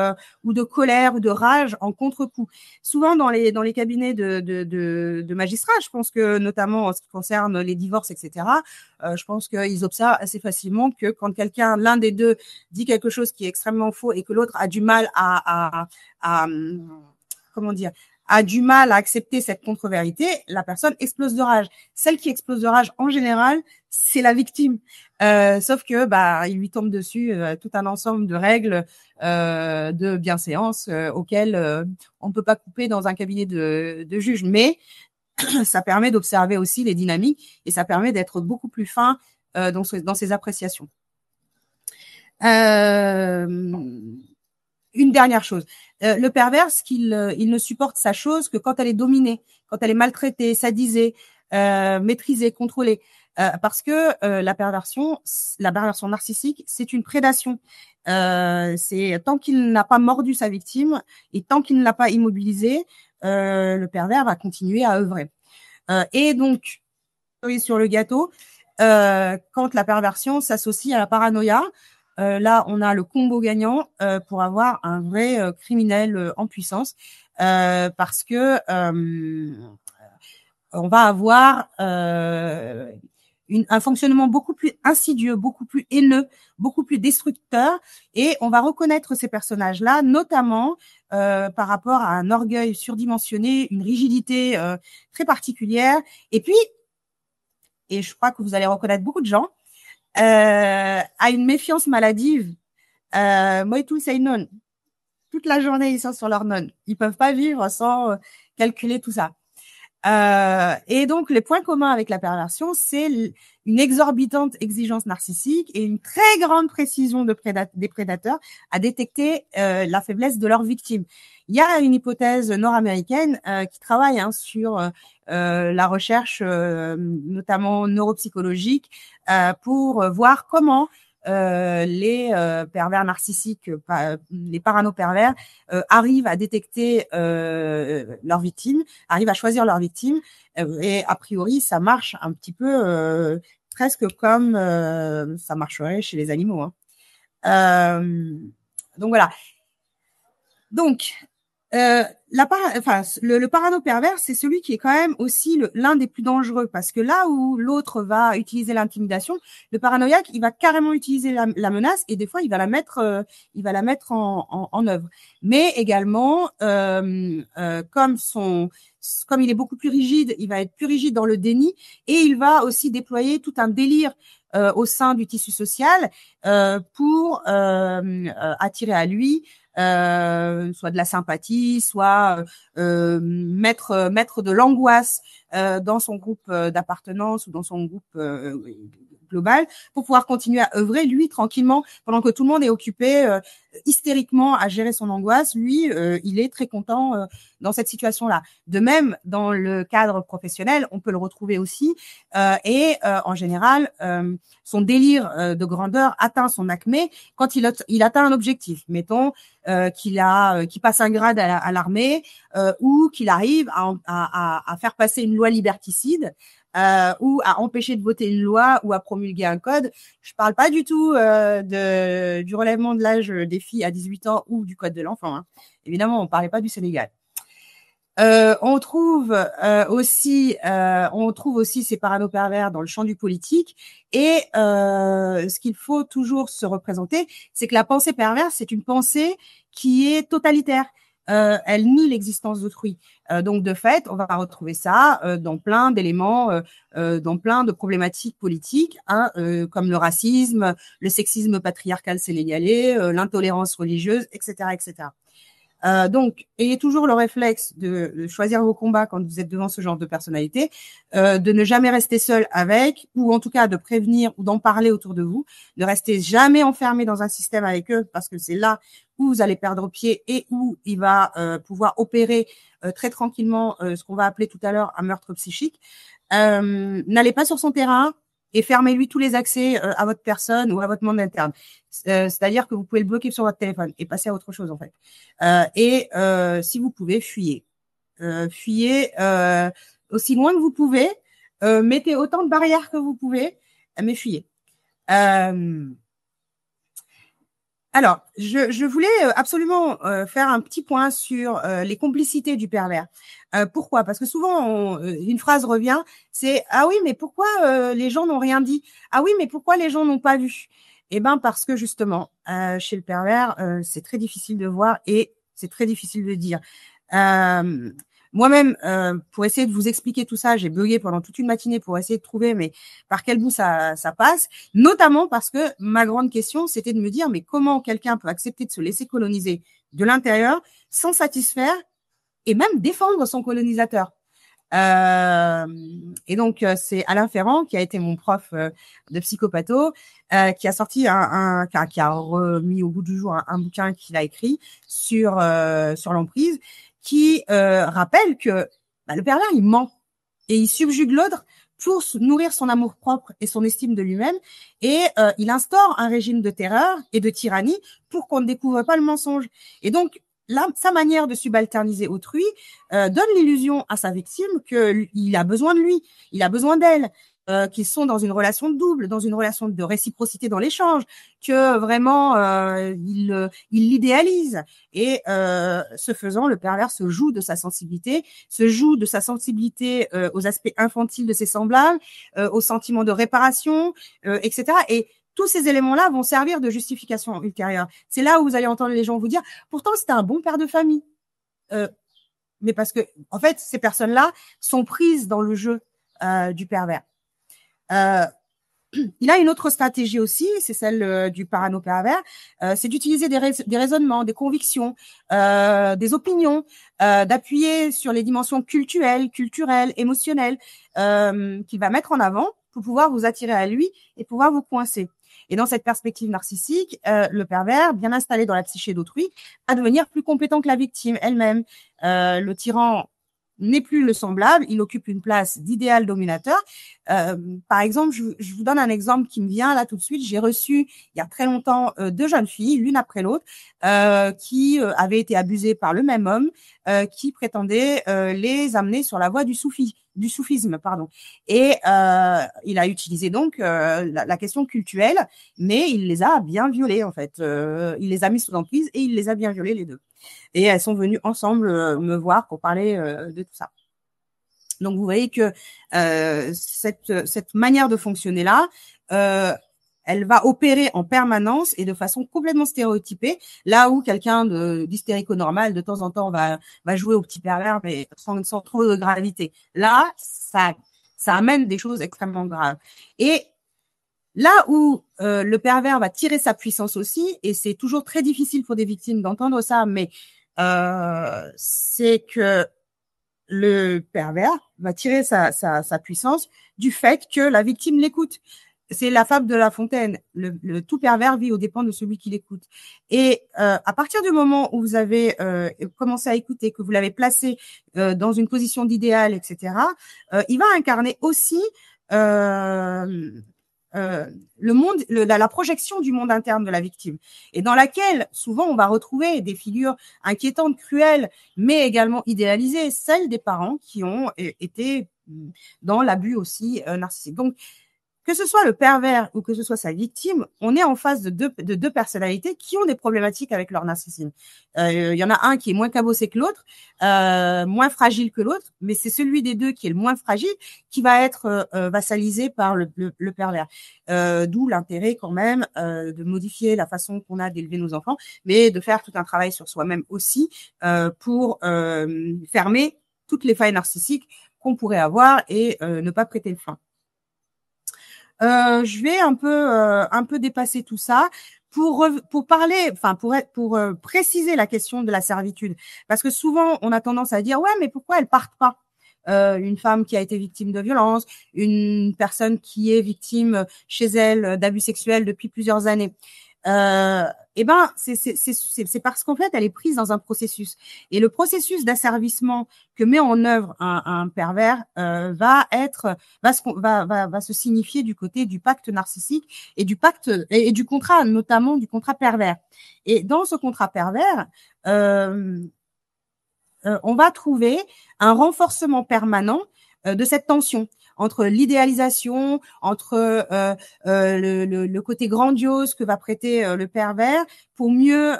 de colère ou de rage en contre-coup. Souvent dans les cabinets de magistrats, je pense que notamment en ce qui concerne les divorces, etc., je pense qu'ils observent assez facilement que quand l'un des deux dit quelque chose qui est extrêmement faux et que l'autre a du mal a du mal à accepter cette contre-vérité, la personne explose de rage. Celle qui explose de rage, en général, c'est la victime. Sauf que il lui tombe dessus tout un ensemble de règles de bienséance auxquelles on ne peut pas couper dans un cabinet de juge. Mais ça permet d'observer aussi les dynamiques et ça permet d'être beaucoup plus fin dans ses appréciations. Une dernière chose, le pervers, il ne supporte sa chose que quand elle est dominée, quand elle est maltraitée, sadisée, maîtrisée, contrôlée, parce que la perversion narcissique, c'est une prédation. C'est tant qu'il n'a pas mordu sa victime et tant qu'il ne l'a pas immobilisée, le pervers va continuer à œuvrer. Et donc, sur le gâteau, quand la perversion s'associe à la paranoïa, là, on a le combo gagnant pour avoir un vrai criminel en puissance, parce que on va avoir un fonctionnement beaucoup plus insidieux, beaucoup plus haineux, beaucoup plus destructeur, et on va reconnaître ces personnages-là, notamment par rapport à un orgueil surdimensionné, une rigidité très particulière, et puis, et je crois que vous allez reconnaître beaucoup de gens, à une méfiance maladive. Moitou Seinon, toute la journée ils sont sur leur non, ils peuvent pas vivre sans calculer tout ça. Et donc, les points communs avec la perversion, c'est une exorbitante exigence narcissique et une très grande précision des prédateurs à détecter la faiblesse de leurs victimes. Il y a une hypothèse nord-américaine qui travaille sur la recherche, notamment neuropsychologique, pour voir comment les pervers narcissiques, les parano-pervers, arrivent à détecter leurs victimes, arrivent à choisir leurs victimes, et a priori, ça marche un petit peu presque comme ça marcherait chez les animaux. Donc voilà. Donc, le parano pervers, c'est celui qui est quand même aussi l'un des plus dangereux, parce que là où l'autre va utiliser l'intimidation, le paranoïaque, il va carrément utiliser la menace, et des fois il va la mettre en œuvre. Mais également, comme il est beaucoup plus rigide, il va être plus rigide dans le déni, et il va aussi déployer tout un délire au sein du tissu social pour attirer à lui soit de la sympathie, soit mettre de l'angoisse dans son groupe d'appartenance ou dans son groupe global, pour pouvoir continuer à œuvrer, lui, tranquillement, pendant que tout le monde est occupé hystériquement à gérer son angoisse. Lui, il est très content dans cette situation-là. De même, dans le cadre professionnel, on peut le retrouver aussi, et en général, son délire de grandeur atteint son acmé quand il atteint un objectif. Mettons qu'il passe un grade à l'armée, ou qu'il arrive à faire passer une loi liberticide, ou à empêcher de voter une loi ou à promulguer un code. Je parle pas du tout du relèvement de l'âge des filles à 18 ans ou du code de l'enfant. Évidemment, on parlait pas du Sénégal. On trouve aussi ces parano-pervers dans le champ du politique, et ce qu'il faut toujours se représenter, c'est que la pensée perverse, c'est une pensée qui est totalitaire. Elle nie l'existence d'autrui. Donc de fait, on va retrouver ça dans plein d'éléments, dans plein de problématiques politiques, comme le racisme, le sexisme patriarcal sénégalais, l'intolérance religieuse, etc., etc. Donc, ayez toujours le réflexe de choisir vos combats quand vous êtes devant ce genre de personnalité, de ne jamais rester seul avec, ou en tout cas de prévenir ou d'en parler autour de vous, de rester jamais enfermé dans un système avec eux, parce que c'est là où vous allez perdre pied et où il va pouvoir opérer très tranquillement ce qu'on va appeler tout à l'heure un meurtre psychique. N'allez pas sur son terrain et fermez-lui tous les accès à votre personne ou à votre monde interne. C'est-à-dire que vous pouvez le bloquer sur votre téléphone et passer à autre chose, en fait. Et si vous pouvez, fuyez. Fuyez aussi loin que vous pouvez. Mettez autant de barrières que vous pouvez, mais fuyez. Alors, je voulais absolument faire un petit point sur les complicités du pervers. Pourquoi ? Parce que souvent, une phrase revient, c'est « Ah oui, mais pourquoi les gens n'ont rien dit ? Ah oui, mais pourquoi les gens n'ont pas vu ?» Eh ben, parce que justement, chez le pervers, c'est très difficile de voir et c'est très difficile de dire. Moi-même, pour essayer de vous expliquer tout ça, j'ai bugué pendant toute une matinée pour essayer de trouver mais par quel bout ça passe, notamment parce que ma grande question, c'était de me dire mais comment quelqu'un peut accepter de se laisser coloniser de l'intérieur sans satisfaire et même défendre son colonisateur. Et donc, c'est Alain Ferrand, qui a été mon prof de psychopatho, qui a sorti qui a remis au bout du jour un bouquin qu'il a écrit sur l'emprise, qui rappelle que le pervers, il ment et il subjugue l'autre pour nourrir son amour-propre et son estime de lui-même, et il instaure un régime de terreur et de tyrannie pour qu'on ne découvre pas le mensonge. Et donc, sa manière de subalterniser autrui donne l'illusion à sa victime qu'il a besoin de lui, il a besoin d'elle. qu'ils sont dans une relation double, dans une relation de réciprocité dans l'échange, que vraiment il l'idéalise. Et ce faisant, le pervers se joue de sa sensibilité, aux aspects infantiles de ses semblables, aux sentiments de réparation, etc. Et tous ces éléments-là vont servir de justification ultérieure. C'est là où vous allez entendre les gens vous dire « Pourtant, c'était un bon père de famille. » Mais parce que, en fait, ces personnes-là sont prises dans le jeu du pervers. Il a une autre stratégie aussi, c'est celle du parano-pervers, c'est d'utiliser des raisonnements, des convictions, des opinions, d'appuyer sur les dimensions culturelles, émotionnelles, qu'il va mettre en avant pour pouvoir vous attirer à lui et pouvoir vous coincer. Et dans cette perspective narcissique, le pervers, bien installé dans la psyché d'autrui, va devenir plus compétent que la victime elle-même. Le tyran n'est plus le semblable, il occupe une place d'idéal dominateur. Par exemple, je vous donne un exemple qui me vient là tout de suite. J'ai reçu il y a très longtemps 2 jeunes filles, l'une après l'autre, qui avaient été abusées par le même homme, qui prétendait les amener sur la voie du soufisme, pardon. Et il a utilisé donc la question cultuelle, mais il les a bien violées en fait. Il les a mis sous emprise et il les a bien violées les deux. Et elles sont venues ensemble me voir pour parler de tout ça. Donc vous voyez que cette manière de fonctionner là, elle va opérer en permanence et de façon complètement stéréotypée. Là où quelqu'un d'hystérico-normal de temps en temps va jouer au petit pervers, mais sans trop de gravité. Là, ça amène des choses extrêmement graves. Et là où le pervers va tirer sa puissance aussi, et c'est toujours très difficile pour des victimes d'entendre ça, mais c'est que le pervers va tirer sa puissance du fait que la victime l'écoute. C'est la fable de La Fontaine. Le tout pervers vit aux dépens de celui qui l'écoute. Et à partir du moment où vous avez commencé à écouter, que vous l'avez placé dans une position d'idéal, etc., il va incarner aussi le monde, la projection du monde interne de la victime, et dans laquelle souvent on va retrouver des figures inquiétantes, cruelles, mais également idéalisées, celles des parents qui ont été dans l'abus aussi narcissique. Donc, que ce soit le pervers ou que ce soit sa victime, on est en face de deux personnalités qui ont des problématiques avec leur narcissisme. Il y en a un qui est moins cabossé que l'autre, moins fragile que l'autre, mais c'est celui des deux qui est le moins fragile qui va être vassalisé par le pervers. D'où l'intérêt quand même de modifier la façon qu'on a d'élever nos enfants, mais de faire tout un travail sur soi-même aussi pour fermer toutes les failles narcissiques qu'on pourrait avoir et ne pas prêter le flanc. Je vais un peu dépasser tout ça pour parler, enfin pour préciser la question de la servitude, parce que souvent on a tendance à dire ouais, mais pourquoi elles partent pas? Une femme qui a été victime de violence, une personne qui est victime chez elle d'abus sexuels depuis plusieurs années. Eh ben, c'est parce qu'en fait, elle est prise dans un processus. Et le processus d'asservissement que met en œuvre un pervers va se signifier du côté du pacte narcissique et du pacte et du contrat, notamment du contrat pervers. Et dans ce contrat pervers, on va trouver un renforcement permanent de cette tension entre l'idéalisation, entre le côté grandiose que va prêter le pervers pour mieux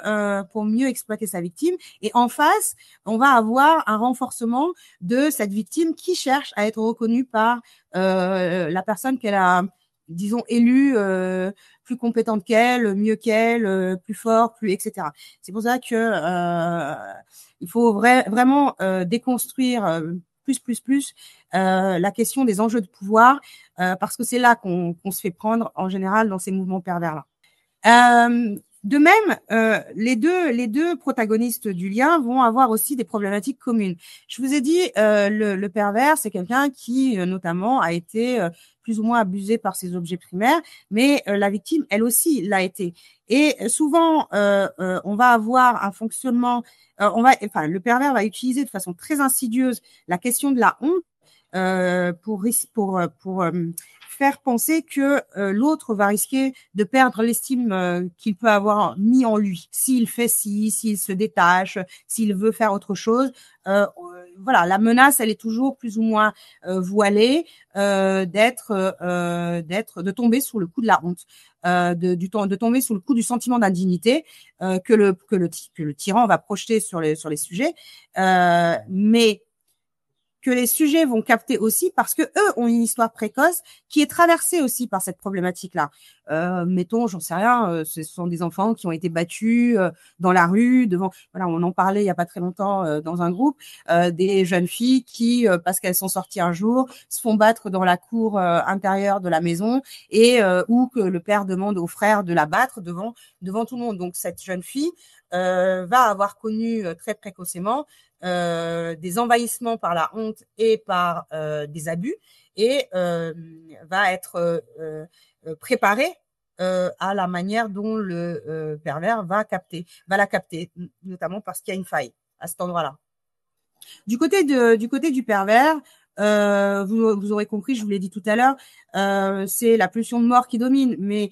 exploiter sa victime. Et en face, on va avoir un renforcement de cette victime qui cherche à être reconnue par la personne qu'elle a, disons, élue, plus compétente qu'elle, mieux qu'elle, plus fort, plus etc. C'est pour ça que il faut vraiment déconstruire plus la question des enjeux de pouvoir, parce que c'est là qu'on se fait prendre en général dans ces mouvements pervers là. De même, les deux protagonistes du lien vont avoir aussi des problématiques communes. Je vous ai dit, le pervers, c'est quelqu'un qui notamment a été plus ou moins abusé par ses objets primaires, mais la victime, elle aussi, l'a été. Et souvent, on va avoir un fonctionnement, le pervers va utiliser de façon très insidieuse la question de la honte pour faire penser que l'autre va risquer de perdre l'estime qu'il peut avoir mis en lui. S'il fait ci, s'il se détache, s'il veut faire autre chose, voilà, la menace, elle est toujours plus ou moins voilée, de tomber sous le coup de la honte, de tomber sous le coup du sentiment d'indignité que le tyran va projeter sur les sujets, mais que les sujets vont capter aussi parce que eux ont une histoire précoce qui est traversée aussi par cette problématique-là. Mettons, j'en sais rien, ce sont des enfants qui ont été battus dans la rue devant. Voilà, on en parlait il y a pas très longtemps dans un groupe, des jeunes filles qui, parce qu'elles sont sorties un jour, se font battre dans la cour intérieure de la maison et ou que le père demande au frère de la battre devant tout le monde. Donc cette jeune fille va avoir connu très précocement des envahissements par la honte et par des abus et va être préparée à la manière dont le pervers va la capter, notamment parce qu'il y a une faille à cet endroit-là. Du côté du pervers, vous aurez compris, je vous l'ai dit tout à l'heure, c'est la pulsion de mort qui domine, mais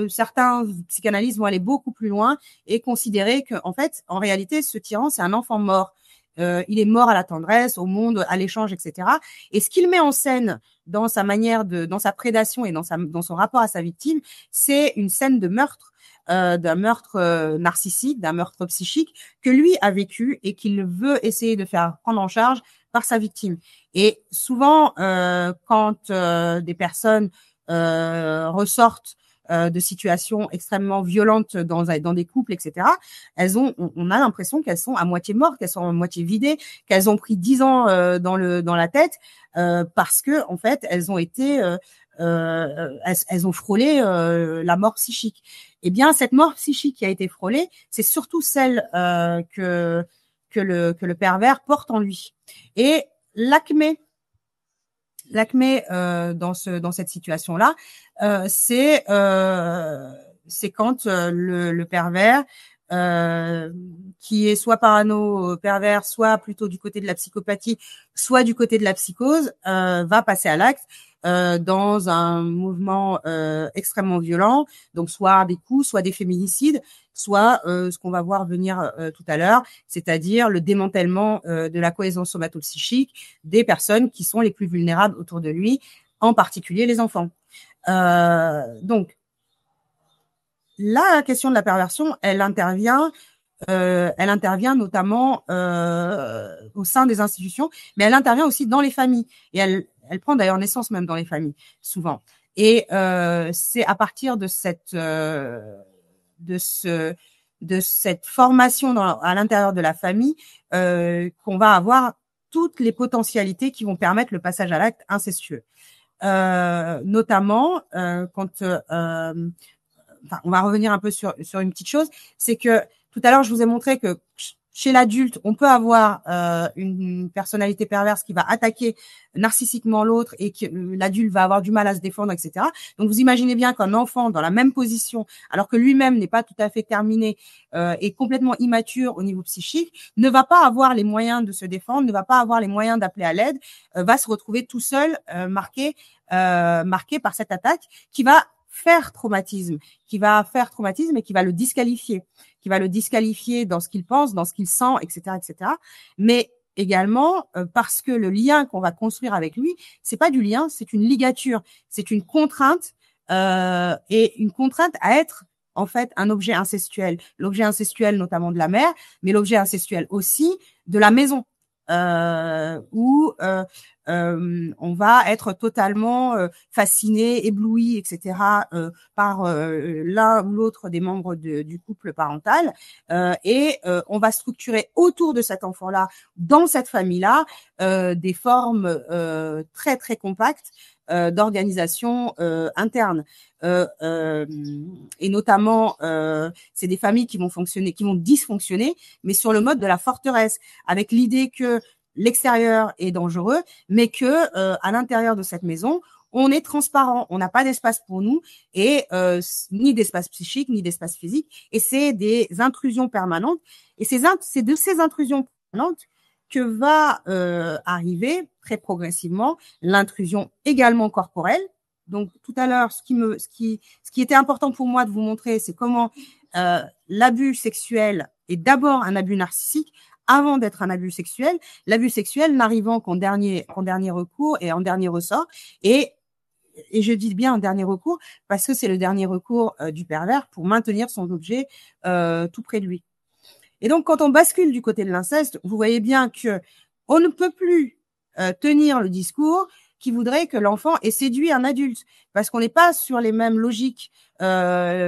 certains psychanalystes vont aller beaucoup plus loin et considérer que, en fait, en réalité, ce tyran, c'est un enfant mort. Il est mort à la tendresse, au monde, à l'échange, etc. Et ce qu'il met en scène dans sa manière dans sa prédation et dans son rapport à sa victime, c'est une scène de meurtre. D'un meurtre narcissique, d'un meurtre psychique que lui a vécu et qu'il veut essayer de faire prendre en charge par sa victime. Et souvent, quand des personnes ressortent de situations extrêmement violentes dans des couples, etc., on a l'impression qu'elles sont à moitié mortes, qu'elles sont à moitié vidées, qu'elles ont pris 10 ans dans la tête parce que en fait, elles ont été elles ont frôlé la mort psychique. Eh bien, cette mort psychique qui a été frôlée, c'est surtout celle que le pervers porte en lui. Et l'acmé dans cette situation-là, c'est quand le pervers qui est soit parano pervers, soit plutôt du côté de la psychopathie, soit du côté de la psychose, va passer à l'acte dans un mouvement extrêmement violent, donc soit des coups, soit des féminicides, soit ce qu'on va voir venir tout à l'heure, c'est-à-dire le démantèlement de la cohésion somatopsychique des personnes qui sont les plus vulnérables autour de lui, en particulier les enfants. Donc, la question de la perversion, elle intervient notamment au sein des institutions, mais elle intervient aussi dans les familles. Et elle prend d'ailleurs naissance même dans les familles, souvent. Et c'est à partir de cette formation à l'intérieur de la famille qu'on va avoir toutes les potentialités qui vont permettre le passage à l'acte incestueux. Notamment quand on va revenir un peu sur une petite chose, c'est que tout à l'heure je vous ai montré que chez l'adulte, on peut avoir une personnalité perverse qui va attaquer narcissiquement l'autre et que l'adulte va avoir du mal à se défendre, etc. Donc vous imaginez bien qu'un enfant dans la même position, alors que lui-même n'est pas tout à fait terminé et complètement immature au niveau psychique, ne va pas avoir les moyens de se défendre, ne va pas avoir les moyens d'appeler à l'aide, va se retrouver tout seul marqué par cette attaque qui va faire traumatisme et qui va le disqualifier dans ce qu'il pense, dans ce qu'il sent, etc., etc. Mais également parce que le lien qu'on va construire avec lui, c'est pas du lien, c'est une ligature, c'est une contrainte et une contrainte à être en fait un objet incestuel. L'objet incestuel notamment de la mère, mais l'objet incestuel aussi de la maison. Où on va être totalement fasciné, ébloui, etc. Par l'un ou l'autre des membres du couple parental, et on va structurer autour de cet enfant-là, dans cette famille-là, des formes très très compactes d'organisation interne. Et notamment, c'est des familles qui vont dysfonctionner, mais sur le mode de la forteresse, avec l'idée que l'extérieur est dangereux, mais que à l'intérieur de cette maison, on est transparent, on n'a pas d'espace pour nous, et ni d'espace psychique, ni d'espace physique, et c'est des intrusions permanentes. Et c'est de ces intrusions permanentes que va arriver très progressivement l'intrusion également corporelle. Donc tout à l'heure, ce qui était important pour moi de vous montrer, c'est comment l'abus sexuel est d'abord un abus narcissique avant d'être un abus sexuel, l'abus sexuel n'arrivant qu'en dernier recours et en dernier ressort. Et je dis bien en dernier recours parce que c'est le dernier recours du pervers pour maintenir son objet tout près de lui. Et donc, quand on bascule du côté de l'inceste, vous voyez bien que on ne peut plus tenir le discours qui voudrait que l'enfant ait séduit un adulte, parce qu'on n'est pas sur les mêmes logiques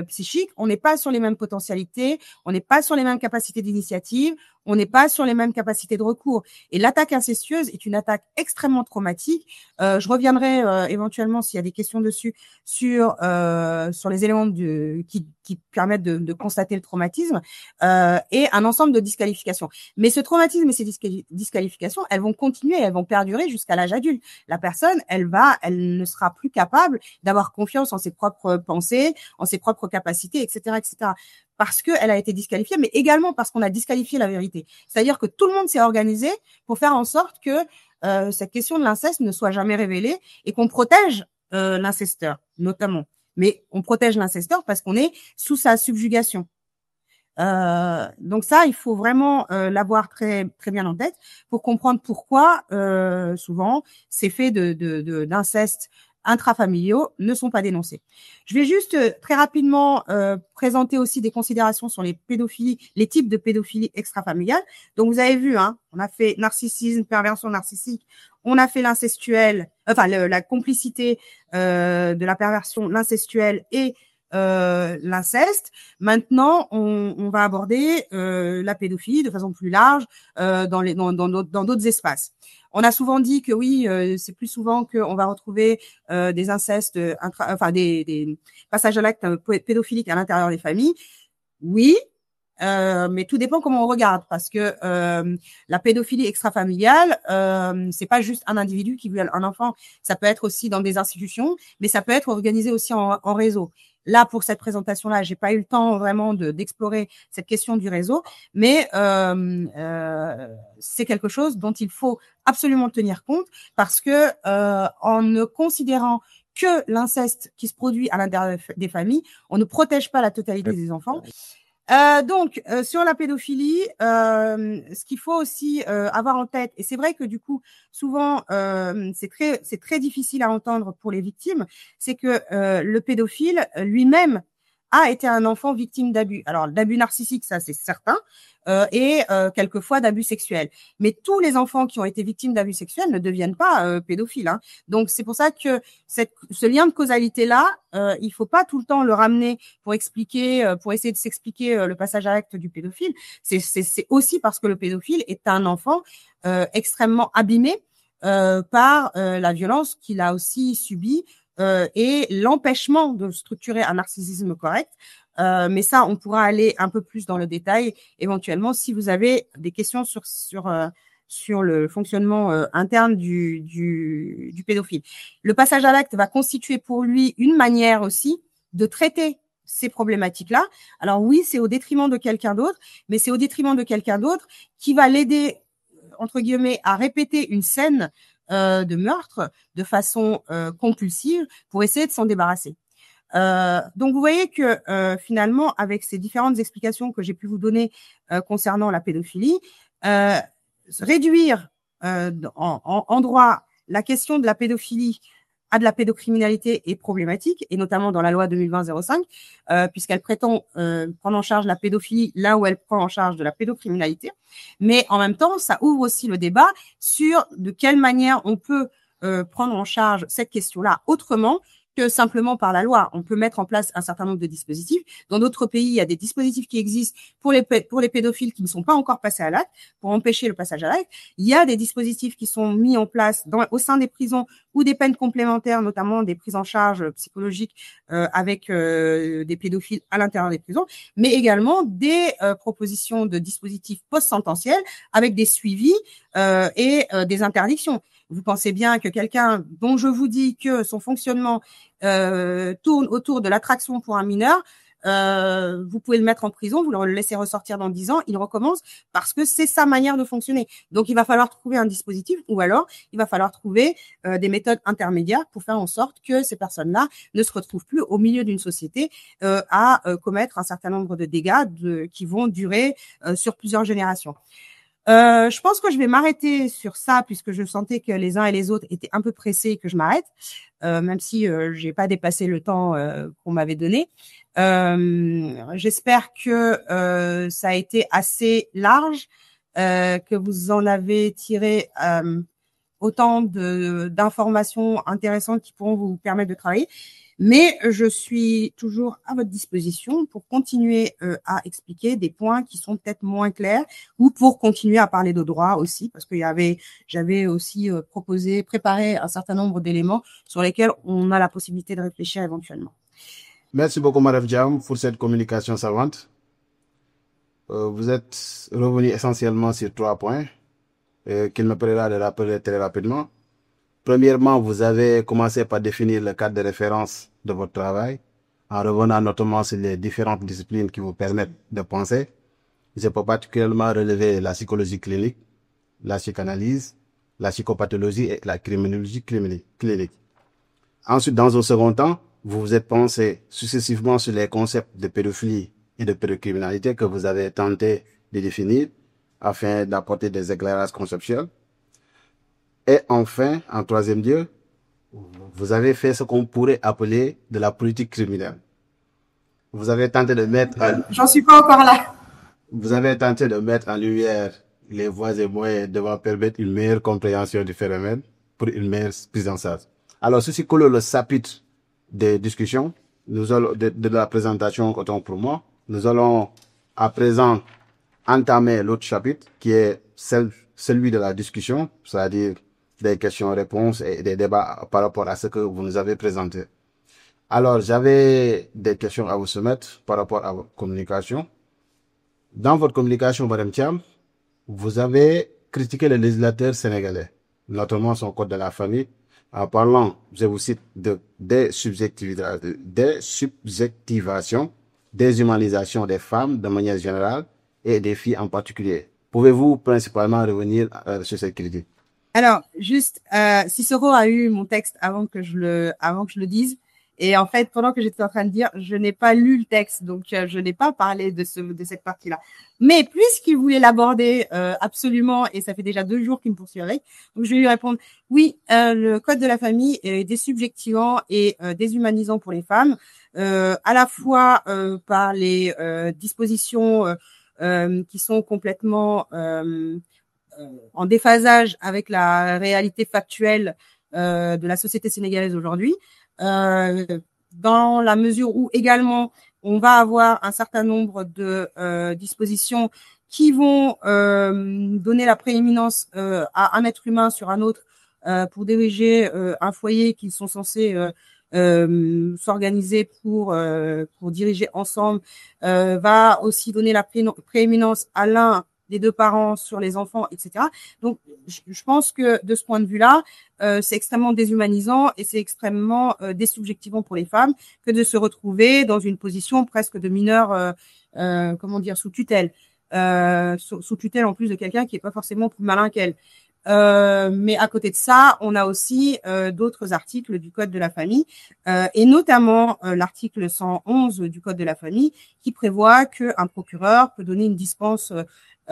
psychiques, on n'est pas sur les mêmes potentialités, on n'est pas sur les mêmes capacités d'initiative, on n'est pas sur les mêmes capacités de recours. Et l'attaque incestueuse est une attaque extrêmement traumatique. Je reviendrai éventuellement, s'il y a des questions dessus, sur les éléments qui permettent de constater le traumatisme et un ensemble de disqualifications. Mais ce traumatisme et ces disqualifications, elles vont continuer, elles vont perdurer jusqu'à l'âge adulte. La personne, elle ne sera plus capable d'avoir confiance en ses propres pensées, en ses propres capacités, etc., etc. Parce qu'elle a été disqualifiée, mais également parce qu'on a disqualifié la vérité. C'est-à-dire que tout le monde s'est organisé pour faire en sorte que cette question de l'inceste ne soit jamais révélée et qu'on protège l'incesteur, notamment. Mais on protège l'incesteur parce qu'on est sous sa subjugation. Donc ça, il faut vraiment l'avoir très très bien en tête pour comprendre pourquoi souvent ces faits d'inceste intrafamiliaux ne sont pas dénoncés. Je vais juste très rapidement présenter aussi des considérations sur les pédophilies, les types de pédophilie extrafamiliale. Donc vous avez vu, hein, on a fait narcissisme, perversion narcissique, on a fait l'incestuel, enfin la complicité de la perversion, l'incestuel et l'inceste. Maintenant, on va aborder la pédophilie de façon plus large dans d'autres espaces. On a souvent dit que oui, c'est plus souvent qu'on va retrouver des incestes, des passages à l'acte pédophiliques à l'intérieur des familles. Oui. Mais tout dépend comment on regarde, parce que la pédophilie extrafamiliale, c'est pas juste un individu qui viole un enfant, ça peut être aussi dans des institutions, mais ça peut être organisé aussi en réseau. Là, pour cette présentation-là, j'ai pas eu le temps vraiment d'explorer cette question du réseau, mais c'est quelque chose dont il faut absolument tenir compte, parce que en ne considérant que l'inceste qui se produit à l'intérieur des familles, on ne protège pas la totalité des enfants. Donc, sur la pédophilie, ce qu'il faut aussi avoir en tête, et c'est vrai que du coup, souvent, c'est très difficile à entendre pour les victimes, c'est que le pédophile lui-même a été un enfant victime d'abus. Alors, d'abus narcissiques, ça c'est certain, et quelquefois d'abus sexuels. Mais tous les enfants qui ont été victimes d'abus sexuels ne deviennent pas pédophiles, hein. Donc, c'est pour ça que ce lien de causalité-là, il faut pas tout le temps le ramener pour expliquer, pour essayer de s'expliquer le passage à l'acte du pédophile. C'est aussi parce que le pédophile est un enfant extrêmement abîmé par la violence qu'il a aussi subie et l'empêchement de structurer un narcissisme correct. Mais ça, on pourra aller un peu plus dans le détail éventuellement si vous avez des questions sur le fonctionnement interne du pédophile. Le passage à l'acte va constituer pour lui une manière aussi de traiter ces problématiques-là. Alors oui, c'est au détriment de quelqu'un d'autre, mais c'est au détriment de quelqu'un d'autre qui va l'aider, entre guillemets, à répéter une scène de meurtre de façon compulsive pour essayer de s'en débarrasser. Donc vous voyez que finalement, avec ces différentes explications que j'ai pu vous donner concernant la pédophilie, réduire en droit la question de la pédophilie à de la pédocriminalité est problématique, et notamment dans la loi 2020-05, puisqu'elle prétend prendre en charge la pédophilie là où elle prend en charge de la pédocriminalité. Mais en même temps, ça ouvre aussi le débat sur de quelle manière on peut prendre en charge cette question-là autrement que simplement par la loi. On peut mettre en place un certain nombre de dispositifs. Dans d'autres pays, il y a des dispositifs qui existent pour les pédophiles qui ne sont pas encore passés à l'acte, pour empêcher le passage à l'acte. Il y a des dispositifs qui sont mis en place au sein des prisons ou des peines complémentaires, notamment des prises en charge psychologiques avec des pédophiles à l'intérieur des prisons, mais également des propositions de dispositifs post-sententiels avec des suivis et des interdictions. Vous pensez bien que quelqu'un dont je vous dis que son fonctionnement tourne autour de l'attraction pour un mineur, vous pouvez le mettre en prison, vous le laissez ressortir dans 10 ans, il recommence parce que c'est sa manière de fonctionner. Donc, il va falloir trouver un dispositif ou alors il va falloir trouver des méthodes intermédiaires pour faire en sorte que ces personnes-là ne se retrouvent plus au milieu d'une société à commettre un certain nombre de dégâts qui vont durer sur plusieurs générations. Je pense que je vais m'arrêter sur ça puisque je sentais que les uns et les autres étaient un peu pressés que je m'arrête, même si j'ai pas dépassé le temps qu'on m'avait donné. J'espère que ça a été assez large, que vous en avez tiré autant d'informations intéressantes qui pourront vous permettre de travailler. Mais je suis toujours à votre disposition pour continuer à expliquer des points qui sont peut-être moins clairs ou pour continuer à parler de droit aussi, parce que j'avais aussi préparé un certain nombre d'éléments sur lesquels on a la possibilité de réfléchir éventuellement. Merci beaucoup, Madame Diam, pour cette communication savante. Vous êtes revenu essentiellement sur 3 points qu'il me plaira de rappeler très rapidement. Premièrement, vous avez commencé par définir le cadre de référence de votre travail, en revenant notamment sur les différentes disciplines qui vous permettent de penser. Je peux particulièrement relever la psychologie clinique, la psychanalyse, la psychopathologie et la criminologie clinique. Ensuite, dans un second temps, vous vous êtes pensé successivement sur les concepts de pédophilie et de pédocriminalité que vous avez tenté de définir afin d'apporter des éclairages conceptuels. Et enfin, en troisième lieu, vous avez fait ce qu'on pourrait appeler de la politique criminelle. Vous avez tenté de mettre J'en suis pas encore là. Vous avez tenté de mettre en lumière les voies et moyens devant permettre une meilleure compréhension du phénomène pour une meilleure prise en charge. Alors, ceci clôt le chapitre des discussions, de la présentation autant pour moi. Nous allons à présent entamer l'autre chapitre qui est celui de la discussion, c'est-à-dire des questions-réponses et des débats par rapport à ce que vous nous avez présenté. Alors, j'avais des questions à vous soumettre par rapport à votre communication. Dans votre communication, Madame Thiam, vous avez critiqué le législateur sénégalais, notamment son code de la famille, en parlant, je vous cite, des subjectivations, des humanisations des femmes de manière générale et des filles en particulier. Pouvez-vous principalement revenir sur cette critique? Alors, juste, Cicero a eu mon texte avant que je le dise. Et en fait, pendant que j'étais en train de dire, je n'ai pas lu le texte, donc je n'ai pas parlé de cette partie-là. Mais puisqu'il voulait l'aborder absolument, et ça fait déjà 2 jours qu'il me poursuit avec, donc je vais lui répondre, oui, le code de la famille est désubjectivant et déshumanisant pour les femmes, à la fois par les dispositions qui sont complètement en déphasage avec la réalité factuelle de la société sénégalaise aujourd'hui, dans la mesure où également on va avoir un certain nombre de dispositions qui vont donner la prééminence à un être humain sur un autre pour diriger un foyer qu'ils sont censés s'organiser pour diriger ensemble, va aussi donner la prééminence à l'un des 2 parents sur les enfants, etc. Donc, je pense que de ce point de vue-là, c'est extrêmement déshumanisant et c'est extrêmement désubjectivant pour les femmes que de se retrouver dans une position presque de mineur, sous tutelle. Sous tutelle en plus de quelqu'un qui est pas forcément plus malin qu'elle. Mais à côté de ça, on a aussi d'autres articles du Code de la famille, et notamment l'article 111 du Code de la famille qui prévoit qu'un procureur peut donner une dispense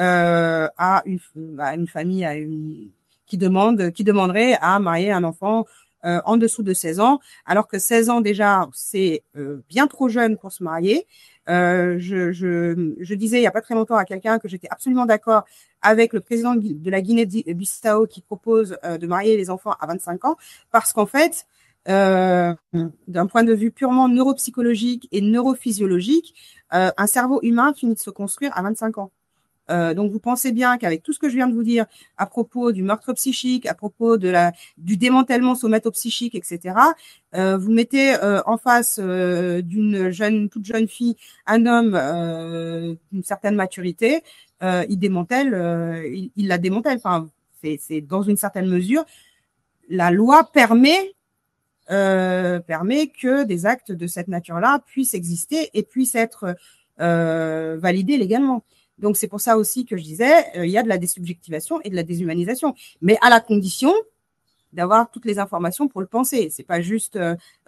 à une famille qui demanderait à marier un enfant en dessous de 16 ans, alors que 16 ans déjà c'est bien trop jeune pour se marier. Je disais il y a pas très longtemps à quelqu'un que j'étais absolument d'accord avec le président de la Guinée-Bissau qui propose de marier les enfants à 25 ans parce qu'en fait, d'un point de vue purement neuropsychologique et neurophysiologique, un cerveau humain finit de se construire à 25 ans. Donc, vous pensez bien qu'avec tout ce que je viens de vous dire à propos du meurtre psychique, à propos du démantèlement somatopsychique, etc., vous mettez en face toute jeune fille, un homme d'une certaine maturité, il la démantèle. Enfin, c'est dans une certaine mesure, la loi permet que des actes de cette nature-là puissent exister et puissent être validés légalement. Donc, c'est pour ça aussi que je disais, il y a de la désubjectivation et de la déshumanisation, mais à la condition d'avoir toutes les informations pour le penser. C'est pas juste,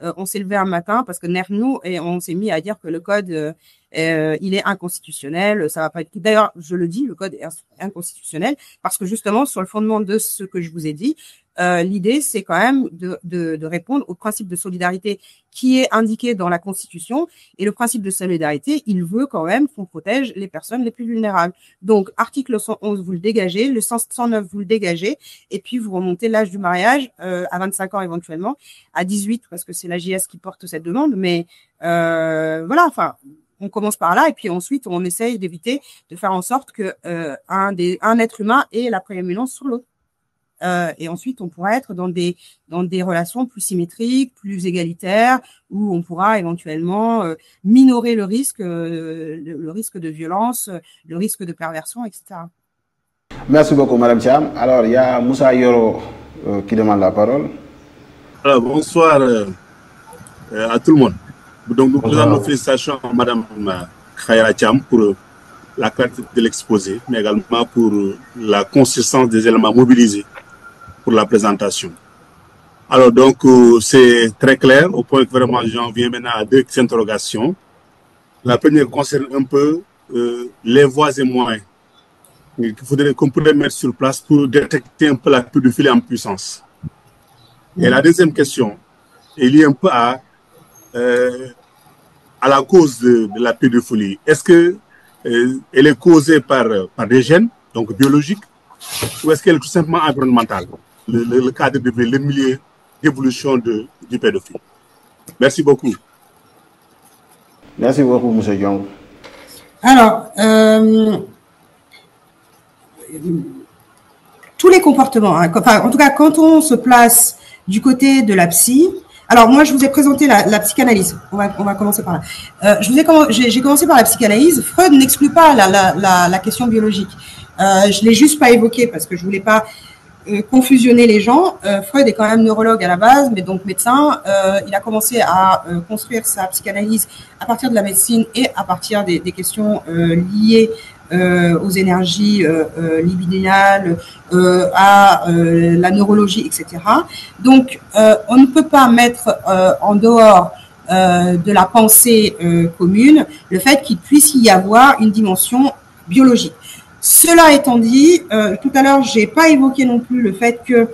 on s'est levé un matin parce que nous et on s'est mis à dire que le code il est inconstitutionnel, ça va pas être. D'ailleurs, je le dis, le code est inconstitutionnel parce que justement, sur le fondement de ce que je vous ai dit, l'idée, c'est quand même de répondre au principe de solidarité qui est indiqué dans la Constitution. Et le principe de solidarité, il veut quand même qu'on protège les personnes les plus vulnérables. Donc, article 111, vous le dégagez, le 109, vous le dégagez, et puis vous remontez l'âge du mariage à 25 ans éventuellement, à 18, parce que c'est la JS qui porte cette demande. Mais voilà, enfin, on commence par là, et puis ensuite, on essaye d'éviter de faire en sorte que un être humain ait la prééminence sur l'autre. Et ensuite, on pourra être dans des relations plus symétriques, plus égalitaires, où on pourra éventuellement minorer le risque de violence, le risque de perversion, etc. Merci beaucoup, Madame Thiam. Alors, il y a Moussa Yoro qui demande la parole. Alors, bonsoir à tout le monde. Donc, nous présentons nos félicitations à Madame Khayra Thiam pour la clarté de l'exposé, mais également pour la consistance des éléments mobilisés pour la présentation. Alors donc, c'est très clair, au point que vraiment j'en viens maintenant à deux interrogations. La première concerne un peu les voies et moyens qu'on pourrait mettre sur place pour détecter un peu la pédophilie en puissance. Et la deuxième question est liée un peu à la cause de la pédophilie. Est-ce que elle est causée par des gènes, donc biologiques, ou est-ce qu'elle est tout simplement environnementale? Le cadre de le milieu d'évolution du pédophile. Merci beaucoup. Merci beaucoup, M. Diong. Alors, tous les comportements, hein, enfin, en tout cas, quand on se place du côté de la psy, alors moi, je vous ai présenté la psychanalyse. On va commencer par là. J'ai commencé par la psychanalyse. Freud n'exclut pas la question biologique. Je l'ai juste pas évoqué parce que je voulais pas confusionner les gens. Freud est quand même neurologue à la base, mais donc médecin. Il a commencé à construire sa psychanalyse à partir de la médecine et à partir des questions liées aux énergies libidinales, à la neurologie, etc. Donc, on ne peut pas mettre en dehors de la pensée commune le fait qu'il puisse y avoir une dimension biologique. Cela étant dit, tout à l'heure, j'ai pas évoqué non plus le fait que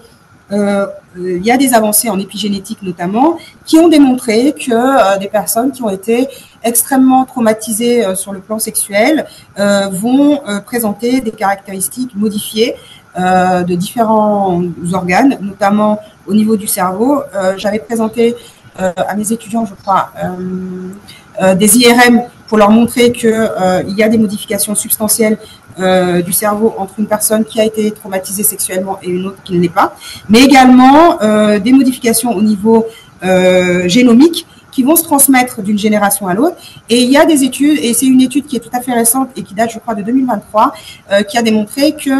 il y a des avancées en épigénétique notamment qui ont démontré que des personnes qui ont été extrêmement traumatisées sur le plan sexuel vont présenter des caractéristiques modifiées de différents organes, notamment au niveau du cerveau. J'avais présenté à mes étudiants, je crois, des IRM pour leur montrer que il y a des modifications substantielles du cerveau entre une personne qui a été traumatisée sexuellement et une autre qui ne l'est pas, mais également des modifications au niveau génomique qui vont se transmettre d'une génération à l'autre. Et il y a des études, et c'est une étude qui est tout à fait récente et qui date, je crois, de 2023, qui a démontré que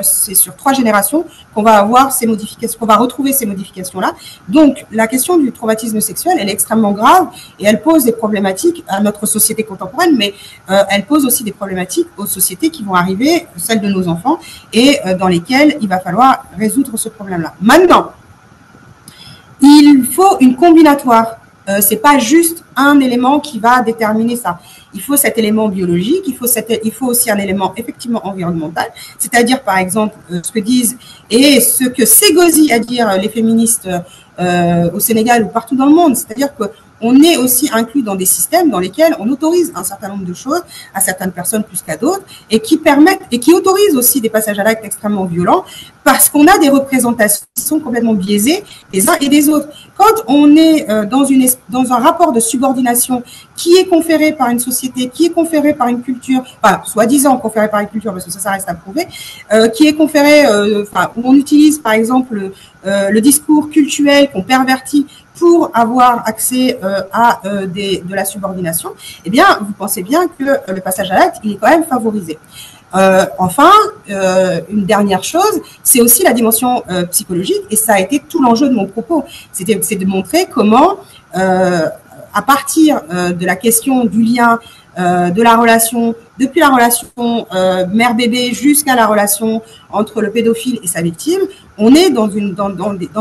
c'est sur 3 générations qu'on va avoir ces modifications, qu'on va retrouver ces modifications-là. Donc, la question du traumatisme sexuel, elle est extrêmement grave et elle pose des problématiques à notre société contemporaine, mais elle pose aussi des problématiques aux sociétés qui vont arriver, celles de nos enfants, et dans lesquelles il va falloir résoudre ce problème-là. Maintenant, il faut une combinatoire. C'est pas juste un élément qui va déterminer ça. Il faut cet élément biologique, il faut aussi un élément effectivement environnemental, c'est-à-dire par exemple ce que disent et ce que s'égosillent à dire les féministes au Sénégal ou partout dans le monde, c'est-à-dire que on est aussi inclus dans des systèmes dans lesquels on autorise un certain nombre de choses à certaines personnes plus qu'à d'autres et qui permettent et qui autorisent aussi des passages à l'acte extrêmement violents parce qu'on a des représentations qui sont complètement biaisées des uns et des autres. Quand on est dans un rapport de subordination qui est conféré par une société, qui est conféré par une culture, enfin, soi-disant conféré par une culture, parce que ça reste à prouver, qui est conféré, où on utilise par exemple le discours culturel qu'on pervertit pour avoir accès à de la subordination, eh bien, vous pensez bien que le passage à l'acte, il est quand même favorisé. Enfin, une dernière chose, c'est aussi la dimension psychologique, et ça a été tout l'enjeu de mon propos. C'est de montrer comment, à partir de la question du lien de la relation, depuis la relation mère-bébé jusqu'à la relation entre le pédophile et sa victime, on est dans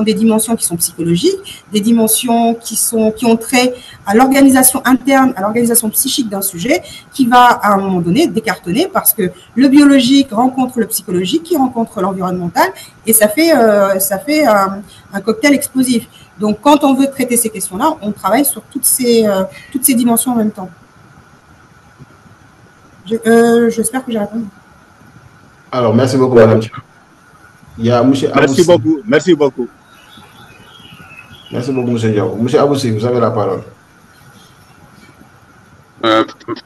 des dimensions qui sont psychologiques, des dimensions qui ont trait à l'organisation interne, à l'organisation psychique d'un sujet, qui va à un moment donné décartonner parce que le biologique rencontre le psychologique, qui rencontre l'environnemental, et ça fait un cocktail explosif. Donc, quand on veut traiter ces questions-là, on travaille sur toutes ces dimensions en même temps. J'espère que j'ai répondu. Alors, merci beaucoup, Madame. Il y a M. Aboussi. Merci beaucoup. Merci beaucoup. Merci beaucoup, M. Diaw. M. Aboussi, vous avez la parole.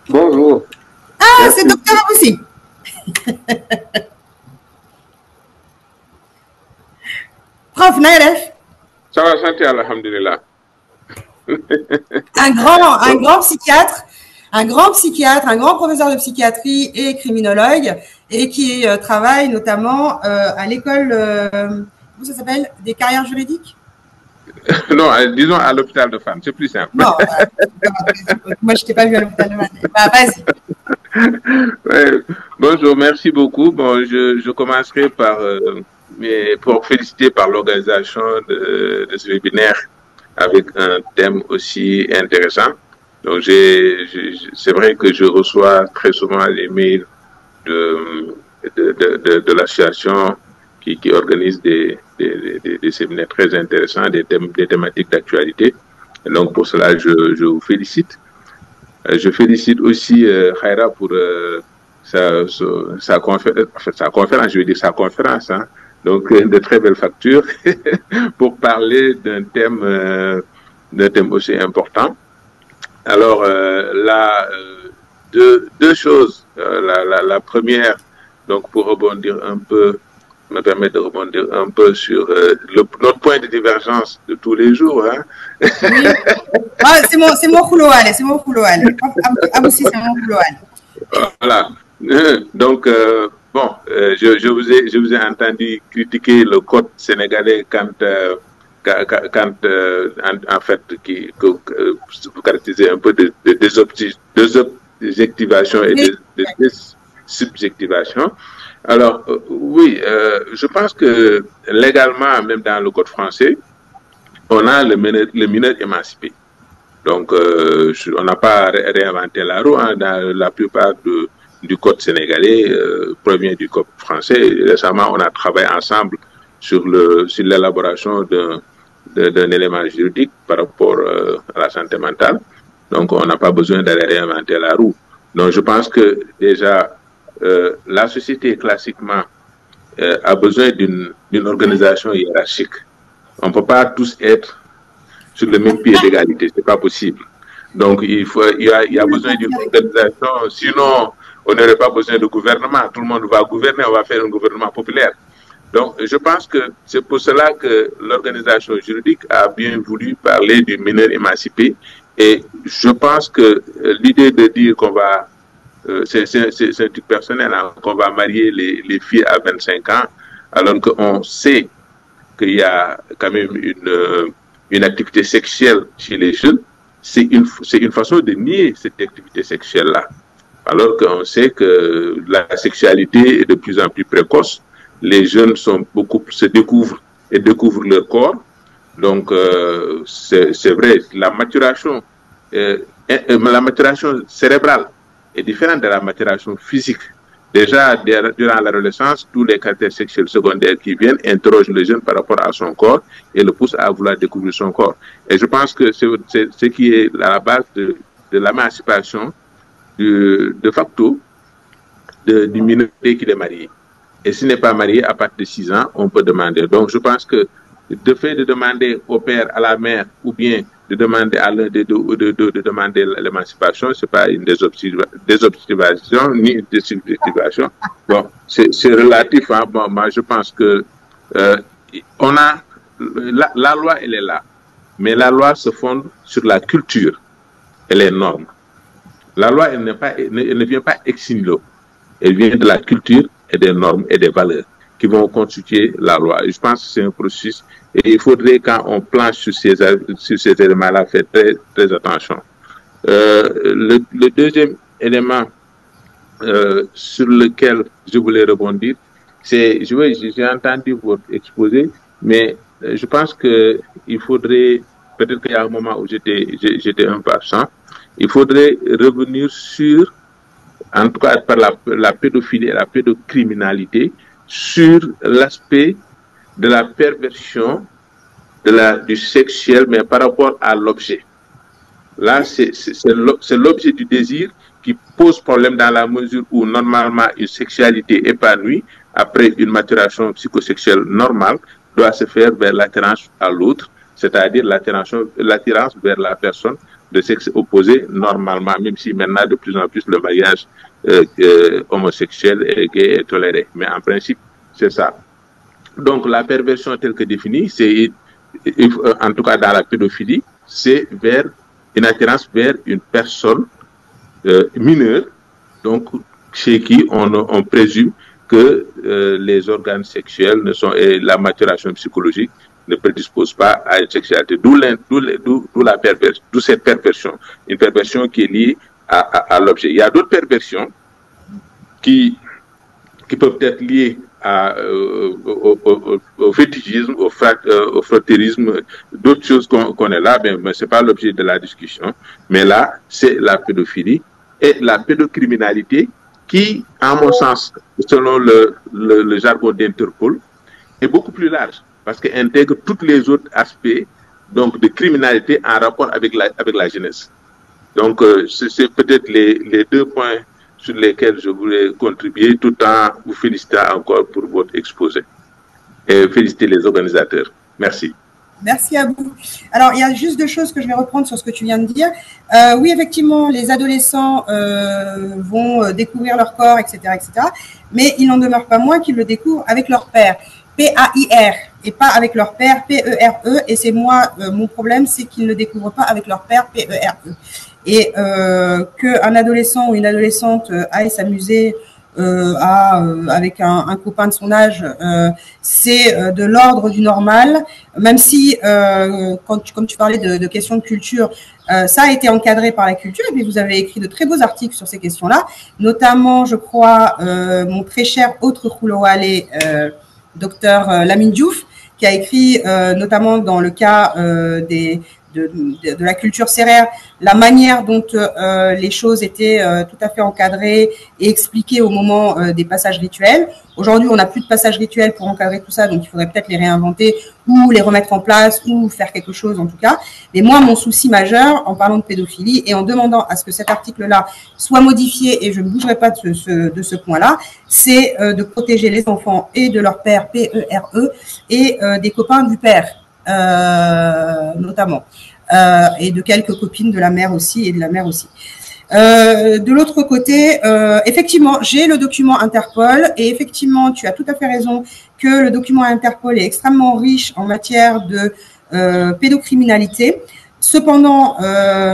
Bonjour. Ah, c'est Dr Aboussi. Prof, Naïref. Ça va, santé, alhamdulillah. Un grand psychiatre, un grand professeur de psychiatrie et criminologue, et qui travaille notamment à l'école, comment ça s'appelle, des carrières juridiques? Non, disons à l'hôpital de Fann, c'est plus simple. Non, moi je t'ai pas vu à l'hôpital de Fann. Bah, vas-y. Ouais. Bonjour, merci beaucoup. Bon, je commencerai pour féliciter par l'organisation de ce webinaire avec un thème aussi intéressant. Donc, c'est vrai que je reçois très souvent les mails de l'association qui organise des séminaires très intéressants, des thématiques d'actualité. Donc, pour cela, je vous félicite. Je félicite aussi Khaira pour sa conférence, hein. Donc, de très belles factures pour parler d'un thème aussi important. Alors, là, deux choses. La première, donc, pour rebondir un peu, me permet de rebondir un peu sur notre point de divergence de tous les jours. Hein. Oui. Ah, c'est mon khouloual. Aboussi, c'est mon khouloual. Voilà. Donc, bon, je vous ai entendu critiquer le code sénégalais quand en fait, vous caractérisez un peu de désobjectivation et de subjectivation. Alors, oui, je pense que légalement, même dans le code français, on a le mineur émancipé. Donc, on n'a pas réinventé la roue, hein, dans la plupart du code sénégalais, provient du code français. Récemment, on a travaillé ensemble sur l'élaboration d'un élément juridique par rapport à la santé mentale. Donc, on n'a pas besoin d'aller réinventer la roue. Donc, je pense que déjà, la société, classiquement, a besoin d'une organisation hiérarchique. On ne peut pas tous être sur le même pied d'égalité, c'est pas possible. Donc, il y a besoin d'une organisation, sinon, on n'aurait pas besoin de gouvernement. Tout le monde va gouverner, on va faire un gouvernement populaire. Donc, je pense que c'est pour cela que l'organisation juridique a bien voulu parler du mineur émancipé. Et je pense que l'idée de dire qu'on va, c'est un truc personnel, hein, qu'on va marier les filles à 25 ans, alors qu'on sait qu'il y a quand même une activité sexuelle chez les jeunes, c'est une façon de nier cette activité sexuelle-là. Alors qu'on sait que la sexualité est de plus en plus précoce, les jeunes se découvrent leur corps. Donc, c'est vrai, la maturation cérébrale est différente de la maturation physique. Déjà, durant l'adolescence, tous les caractères sexuels secondaires qui viennent interrogent le jeune par rapport à son corps et le poussent à vouloir découvrir son corps. Et je pense que c'est ce qui est à la base de l'émancipation de facto du mineur qui est marié. Et s'il n'est pas marié, à partir de 6 ans, on peut demander. Donc, je pense que le fait de demander au père, à la mère, ou bien de demander à l'un des deux, de demander l'émancipation, ce n'est pas une désobjectivation ni une désubjectivation. Bon, c'est relatif. Hein. Bon, moi, je pense que on a la loi, elle est là. Mais la loi se fonde sur la culture et les normes. La loi, elle ne vient pas ex nihilo. Elle vient de la culture et des normes et des valeurs qui vont constituer la loi. Et je pense que c'est un processus et il faudrait, quand on planche sur ces éléments-là, faire très, très attention. Le deuxième élément sur lequel je voulais rebondir, c'est, j'ai entendu votre exposé, mais je pense qu'il faudrait, peut-être qu'il y a un moment où j'étais un peu absent, il faudrait revenir sur, en tout cas par la pédophilie et la pédocriminalité, sur l'aspect de la perversion du sexuel, mais par rapport à l'objet. Là, c'est l'objet du désir qui pose problème dans la mesure où normalement une sexualité épanouie, après une maturation psychosexuelle normale, doit se faire vers l'attirance à l'autre, c'est-à-dire l'attirance vers la personne de sexe opposé normalement, même si maintenant de plus en plus le mariage homosexuel et gay est toléré. Mais en principe, c'est ça. Donc la perversion telle que définie, c'est, en tout cas dans la pédophilie, c'est vers une attirance vers une personne mineure, donc chez qui on présume que les organes sexuels et la maturation psychologique ne prédisposent pas à une sexualité. D'où cette perversion, une perversion qui est liée à l'objet. Il y a d'autres perversions qui peuvent être liées au fétichisme, au frottérisme, d'autres choses qu'on est là, mais ce n'est pas l'objet de la discussion. Mais là, c'est la pédophilie et la pédocriminalité qui, à mon sens, selon le jargon d'Interpol, est beaucoup plus large parce qu'elle intègre tous les autres aspects donc, de criminalité en rapport avec la jeunesse. Donc, c'est peut-être les deux points sur lesquels je voulais contribuer, tout en vous félicitant encore pour votre exposé. Et féliciter les organisateurs. Merci. Merci à vous. Alors, il y a juste deux choses que je vais reprendre sur ce que tu viens de dire. Oui, effectivement, les adolescents vont découvrir leur corps, etc., mais il n'en demeure pas moins qu'ils le découvrent avec leur père. P-A-I-R, et pas avec leur père, P-E-R-E. Et c'est moi, mon problème, c'est qu'ils ne le découvrent pas avec leur père, P-E-R-E. Et qu'un adolescent ou une adolescente aille s'amuser avec un copain de son âge, c'est de l'ordre du normal, même si, comme tu parlais de questions de culture, ça a été encadré par la culture, et puis vous avez écrit de très beaux articles sur ces questions-là, notamment, je crois, mon très cher autre Khouloale, docteur Lamine Diouf, qui a écrit notamment dans le cas de la culture sérère, la manière dont les choses étaient tout à fait encadrées et expliquées au moment des passages rituels. Aujourd'hui, on n'a plus de passages rituels pour encadrer tout ça, donc il faudrait peut-être les réinventer ou les remettre en place ou faire quelque chose en tout cas. Mais moi, mon souci majeur en parlant de pédophilie et en demandant à ce que cet article-là soit modifié, et je ne bougerai pas de ce point-là, c'est de protéger les enfants et de leur père, P-E-R-E, et des copains du père. Notamment, et de quelques copines de la mère aussi et de la mère aussi. De l'autre côté, effectivement, j'ai le document Interpol et effectivement, tu as tout à fait raison que le document Interpol est extrêmement riche en matière de pédocriminalité. Cependant,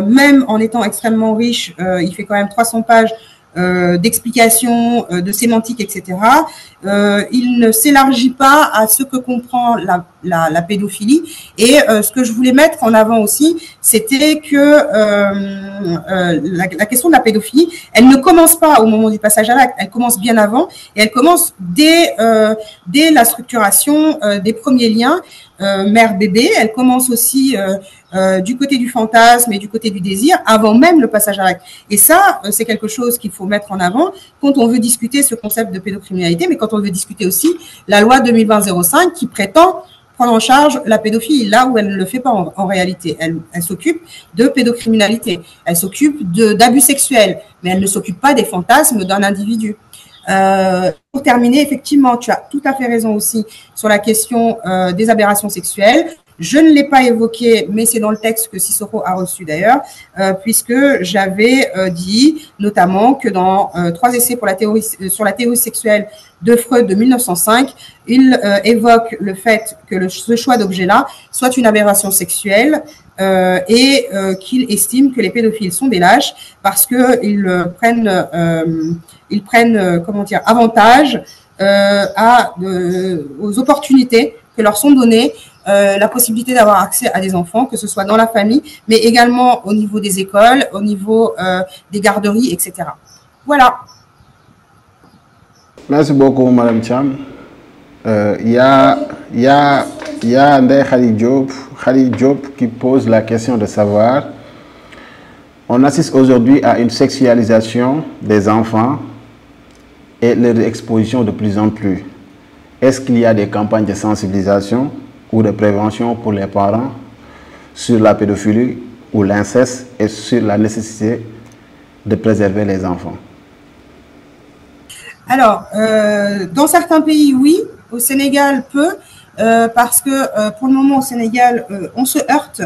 même en étant extrêmement riche, il fait quand même 300 pages d'explications, de sémantique, etc. Il ne s'élargit pas à ce que comprend la pédophilie. Et ce que je voulais mettre en avant aussi, c'était que la question de la pédophilie, elle ne commence pas au moment du passage à l'acte, elle commence bien avant, et elle commence dès la structuration des premiers liens mère-bébé. Elle commence aussi du côté du fantasme et du côté du désir, avant même le passage à l'acte. Et ça, c'est quelque chose qu'il faut mettre en avant quand on veut discuter ce concept de pédocriminalité, mais quand on veut discuter aussi la loi 2020-05 qui prétend prendre en charge la pédophilie, là où elle ne le fait pas en réalité. Elle s'occupe de pédocriminalité, elle s'occupe d'abus sexuels, mais elle ne s'occupe pas des fantasmes d'un individu. Pour terminer, effectivement, tu as tout à fait raison aussi sur la question des aberrations sexuelles. Je ne l'ai pas évoqué, mais c'est dans le texte que Cicero a reçu d'ailleurs, puisque j'avais dit notamment que dans 3 essais sur la théorie sexuelle de Freud de 1905, il évoque le fait que ce choix d'objet-là soit une aberration sexuelle et qu'il estime que les pédophiles sont des lâches parce qu'ils prennent comment dire, avantage aux opportunités que leur sont données la possibilité d'avoir accès à des enfants, que ce soit dans la famille, mais également au niveau des écoles, au niveau des garderies, etc. Voilà. Merci beaucoup, Madame Cham. Il y a Ndeye Khady Diop qui pose la question de savoir, on assiste aujourd'hui à une sexualisation des enfants et leur exposition de plus en plus. Est-ce qu'il y a des campagnes de sensibilisation ou de prévention pour les parents sur la pédophilie ou l'inceste et sur la nécessité de préserver les enfants? Alors, dans certains pays, oui. Au Sénégal, peu, parce que pour le moment, au Sénégal, on se heurte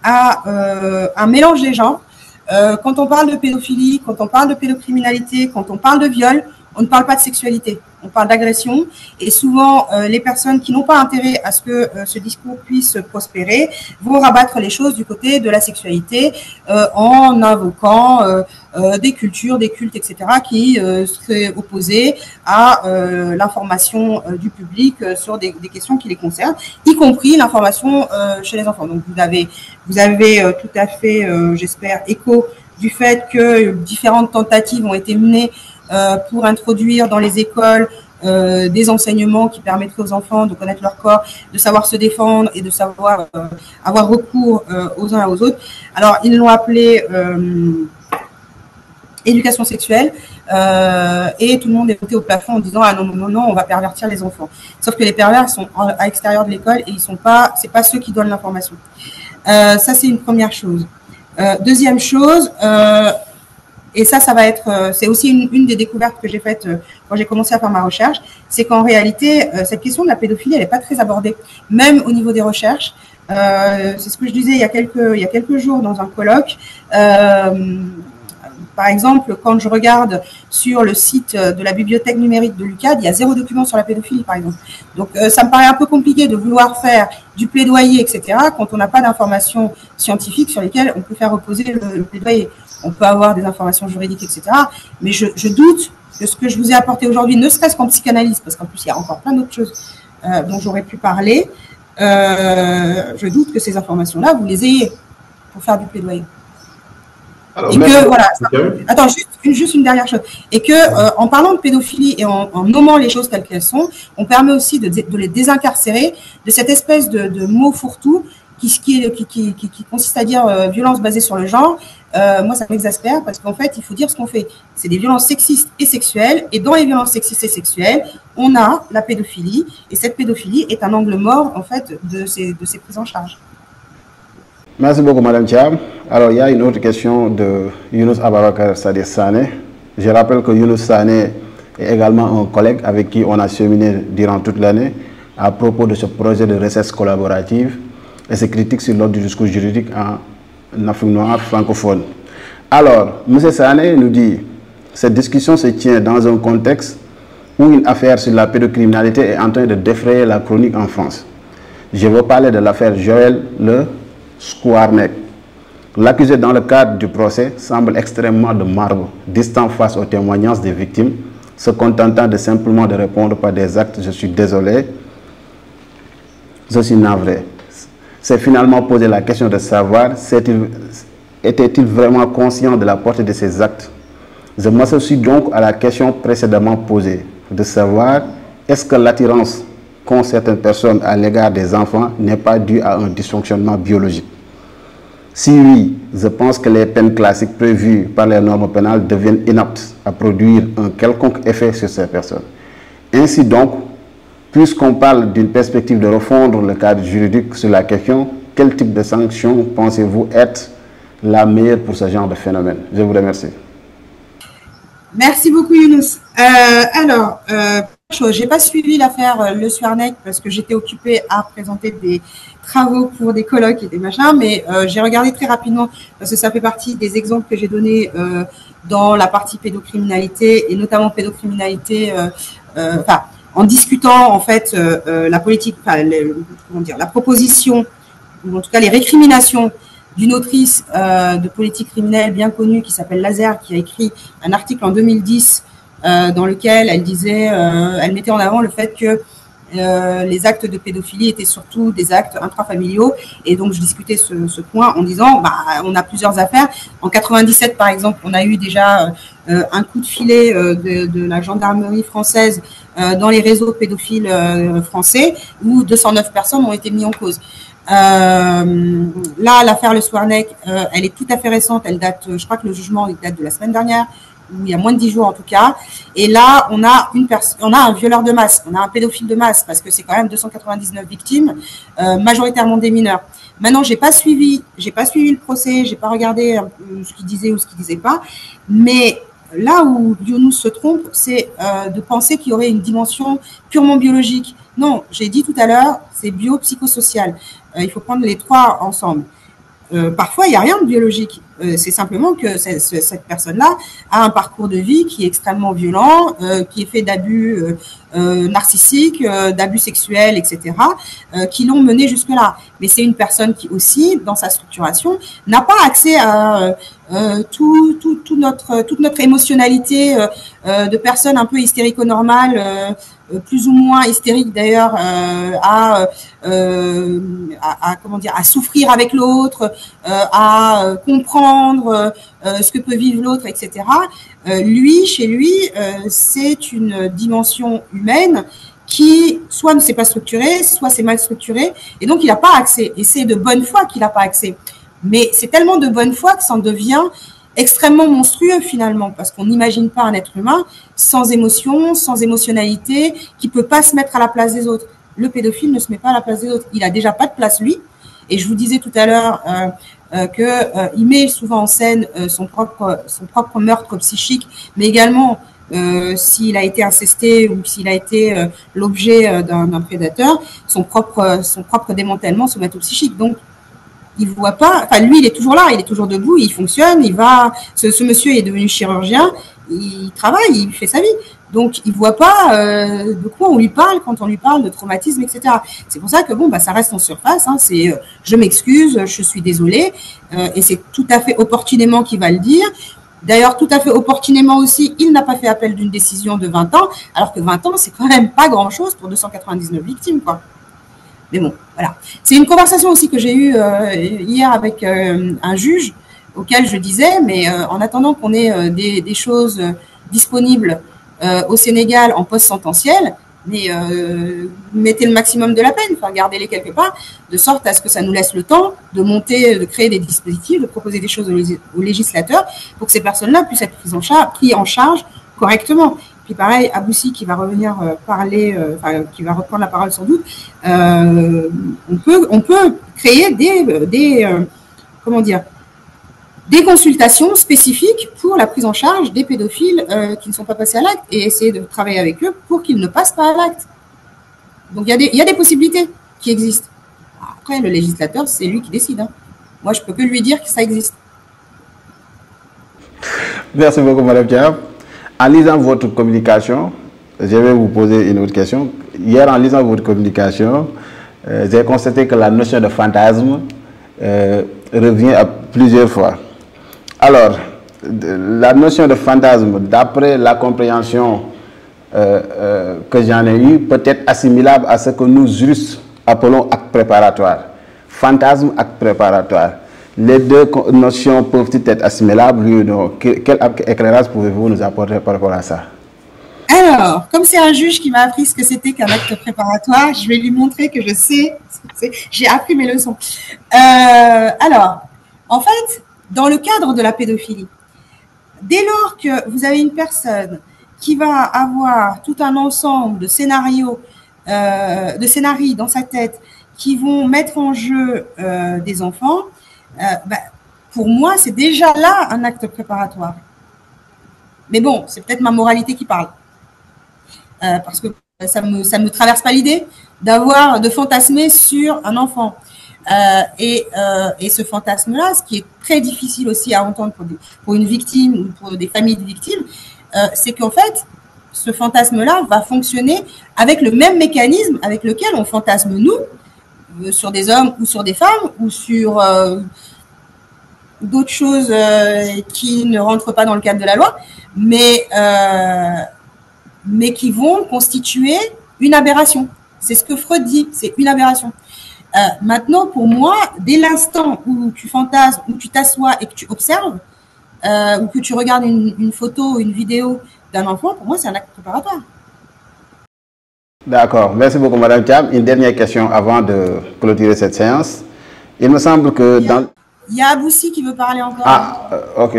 à un mélange des genres. Quand on parle de pédophilie, quand on parle de pédocriminalité, quand on parle de viol, on ne parle pas de sexualité, on parle d'agression. Et souvent, les personnes qui n'ont pas intérêt à ce que ce discours puisse prospérer vont rabattre les choses du côté de la sexualité en invoquant des cultures, des cultes, etc., qui seraient opposés à l'information du public sur des questions qui les concernent, y compris l'information chez les enfants. Donc, vous avez tout à fait, j'espère, écho du fait que différentes tentatives ont été menées pour introduire dans les écoles des enseignements qui permettraient aux enfants de connaître leur corps, de savoir se défendre et de savoir avoir recours aux uns et aux autres. Alors, ils l'ont appelé éducation sexuelle et tout le monde est monté au plafond en disant « Ah non, non, non, on va pervertir les enfants ». Sauf que les pervers sont à l'extérieur de l'école et c'est pas ceux qui donnent l'information. Ça, c'est une première chose. Deuxième chose, et ça va être, c'est aussi une des découvertes que j'ai faites quand j'ai commencé à faire ma recherche, c'est qu'en réalité, cette question de la pédophilie, elle n'est pas très abordée, même au niveau des recherches. C'est ce que je disais il y a quelques jours dans un colloque. Par exemple, quand je regarde sur le site de la bibliothèque numérique de l'UCAD, il y a 0 document sur la pédophilie, par exemple. Donc, ça me paraît un peu compliqué de vouloir faire du plaidoyer, etc., quand on n'a pas d'informations scientifiques sur lesquelles on peut faire reposer le plaidoyer. On peut avoir des informations juridiques, etc., mais je doute que ce que je vous ai apporté aujourd'hui, ne serait-ce qu'en psychanalyse, parce qu'en plus, il y a encore plein d'autres choses dont j'aurais pu parler, je doute que ces informations-là, vous les ayez pour faire du plaidoyer. Alors, et que, voilà, attends, juste une dernière chose. Et que, en parlant de pédophilie et en nommant les choses telles qu'elles sont, on permet aussi de les désincarcérer de cette espèce de mot fourre-tout qui consiste à dire violence basée sur le genre. Moi, ça m'exaspère parce qu'en fait, il faut dire ce qu'on fait. C'est des violences sexistes et sexuelles. Et dans les violences sexistes et sexuelles, on a la pédophilie. Et cette pédophilie est un angle mort, en fait, de ces prises en charge. Merci beaucoup, Madame Thiam. Alors, il y a une autre question de Younous Ababakar Sadir Sané. Je rappelle que Younous Sané est également un collègue avec qui on a cheminé durant toute l'année à propos de ce projet de recherche collaborative et ses critiques sur l'ordre du discours juridique en Afrique noire francophone. Alors, M. Sané nous dit « Cette discussion se tient dans un contexte où une affaire sur la pédocriminalité est en train de défrayer la chronique en France. Je veux parler de l'affaire Joël Le Skouarnec. L'accusé dans le cadre du procès semble extrêmement de marbre, distant face aux témoignages des victimes, se contentant de simplement de répondre par des actes « je suis désolé, je suis navré ». C'est finalement posé la question de savoir était-il vraiment conscient de la portée de ces actes. Je m'associe donc à la question précédemment posée, de savoir est-ce que l'attirance qu'ont certaines personnes à l'égard des enfants n'est pas due à un dysfonctionnement biologique. Si oui, je pense que les peines classiques prévues par les normes pénales deviennent inaptes à produire un quelconque effet sur ces personnes. Ainsi donc, puisqu'on parle d'une perspective de refondre le cadre juridique sur la question, quel type de sanction pensez-vous être la meilleure pour ce genre de phénomène? Je vous remercie. Merci beaucoup, Younous. Je n'ai pas suivi l'affaire Le Skouarnec parce que j'étais occupée à présenter des travaux pour des colloques et des machins, mais j'ai regardé très rapidement parce que ça fait partie des exemples que j'ai donnés dans la partie pédocriminalité et notamment pédocriminalité, en discutant en fait la politique, la proposition ou en tout cas les récriminations d'une autrice de politique criminelle bien connue qui s'appelle Lazer, qui a écrit un article en 2010 dans lequel elle disait, elle mettait en avant le fait que les actes de pédophilie étaient surtout des actes intrafamiliaux. Et donc, je discutais ce point en disant, on a plusieurs affaires. En 97, par exemple, on a eu déjà un coup de filet de la gendarmerie française dans les réseaux pédophiles français, où 209 personnes ont été mises en cause. Là, l'affaire Le Soirnec, elle est tout à fait récente. Elle date, je crois que le jugement date de la semaine dernière, ou il y a moins de 10 jours en tout cas. Et là, on a un violeur de masse, on a un pédophile de masse, parce que c'est quand même 299 victimes, majoritairement des mineurs. Maintenant, j'ai pas suivi le procès, j'ai pas regardé ce qu'il disait ou ce qu'il disait pas, mais là où Younous se trompe, c'est de penser qu'il y aurait une dimension purement biologique. Non, j'ai dit tout à l'heure, c'est bio-psychosocial. Il faut prendre les trois ensemble. Parfois, il n'y a rien de biologique. C'est simplement que cette personne-là a un parcours de vie qui est extrêmement violent, qui est fait d'abus narcissiques, d'abus sexuels, etc., qui l'ont mené jusque-là. Mais c'est une personne qui aussi, dans sa structuration, n'a pas accès à toute notre émotionnalité de personnes un peu hystérico-normales, plus ou moins hystériques d'ailleurs, à souffrir avec l'autre, à comprendre ce que peut vivre l'autre, etc. Chez lui, c'est une dimension humaine qui soit ne s'est pas structurée, soit c'est mal structuré, et donc il n'a pas accès. Et c'est de bonne foi qu'il n'a pas accès. Mais c'est tellement de bonne foi que ça en devient extrêmement monstrueux finalement, parce qu'on n'imagine pas un être humain sans émotion, sans émotionnalité, qui peut pas se mettre à la place des autres. Le pédophile ne se met pas à la place des autres. Il a déjà pas de place lui. Et je vous disais tout à l'heure il met souvent en scène son propre meurtre psychique, mais également s'il a été incesté ou s'il a été l'objet d'un prédateur, son propre démantèlement, son maître psychique. Donc il voit pas, enfin lui il est toujours là, il est toujours debout, il fonctionne, ce monsieur est devenu chirurgien, il travaille, il fait sa vie. Donc, il voit pas de quoi on lui parle quand on lui parle de traumatisme, etc. C'est pour ça que ça reste en surface. Hein, c'est je m'excuse, je suis désolée, et c'est tout à fait opportunément qu'il va le dire. D'ailleurs, tout à fait opportunément aussi, il n'a pas fait appel d'une décision de 20 ans, alors que 20 ans, c'est quand même pas grand-chose pour 299 victimes, quoi. Mais bon, voilà. C'est une conversation aussi que j'ai eue hier avec un juge, auquel je disais, mais en attendant qu'on ait des choses disponibles au Sénégal en post-sententiel, mais mettez le maximum de la peine, enfin gardez-les quelque part, de sorte à ce que ça nous laisse le temps de créer des dispositifs, de proposer des choses aux législateurs pour que ces personnes-là puissent être prises en charge correctement. Puis pareil, Aboussi qui va revenir qui va reprendre la parole sans doute, on peut créer des consultations spécifiques pour la prise en charge des pédophiles qui ne sont pas passés à l'acte et essayer de travailler avec eux pour qu'ils ne passent pas à l'acte. Donc, il y a des possibilités qui existent. Après, le législateur, c'est lui qui décide. Hein. Moi, je peux que lui dire que ça existe. Merci beaucoup, Madame Thiam. En lisant votre communication, je vais vous poser une autre question. Hier, en lisant votre communication, j'ai constaté que la notion de fantasme revient à plusieurs fois. Alors, la notion de fantasme, d'après la compréhension que j'en ai eue, peut être assimilable à ce que nous juristes appelons acte préparatoire. Fantasme, acte préparatoire. Les deux notions peuvent-ils être assimilables, oui ou non? Quel éclairage pouvez-vous nous apporter par rapport à ça? Alors, comme c'est un juge qui m'a appris ce que c'était qu'un acte préparatoire, je vais lui montrer que je sais, j'ai appris mes leçons. Alors, en fait, dans le cadre de la pédophilie, dès lors que vous avez une personne qui va avoir tout un ensemble de scénarios dans sa tête qui vont mettre en jeu des enfants, pour moi, c'est déjà là un acte préparatoire. Mais bon, c'est peut-être ma moralité qui parle. Parce que ça me traverse pas l'idée de fantasmer sur un enfant. Et ce fantasme-là, ce qui est très difficile aussi à entendre pour une victime ou pour des familles de victimes, c'est qu'en fait, ce fantasme-là va fonctionner avec le même mécanisme avec lequel on fantasme nous, sur des hommes ou sur des femmes ou sur d'autres choses qui ne rentrent pas dans le cadre de la loi, mais qui vont constituer une aberration. C'est ce que Freud dit, c'est une aberration. Maintenant, pour moi, dès l'instant où tu fantasmes, où tu t'assois et que tu observes, ou que tu regardes une photo, une vidéo d'un enfant, pour moi, c'est un acte préparatoire. D'accord. Merci beaucoup, Madame Thiam. Une dernière question avant de clôturer cette séance. Il me semble que dans... Il y a Aboussi qui veut parler encore. Ah, ok.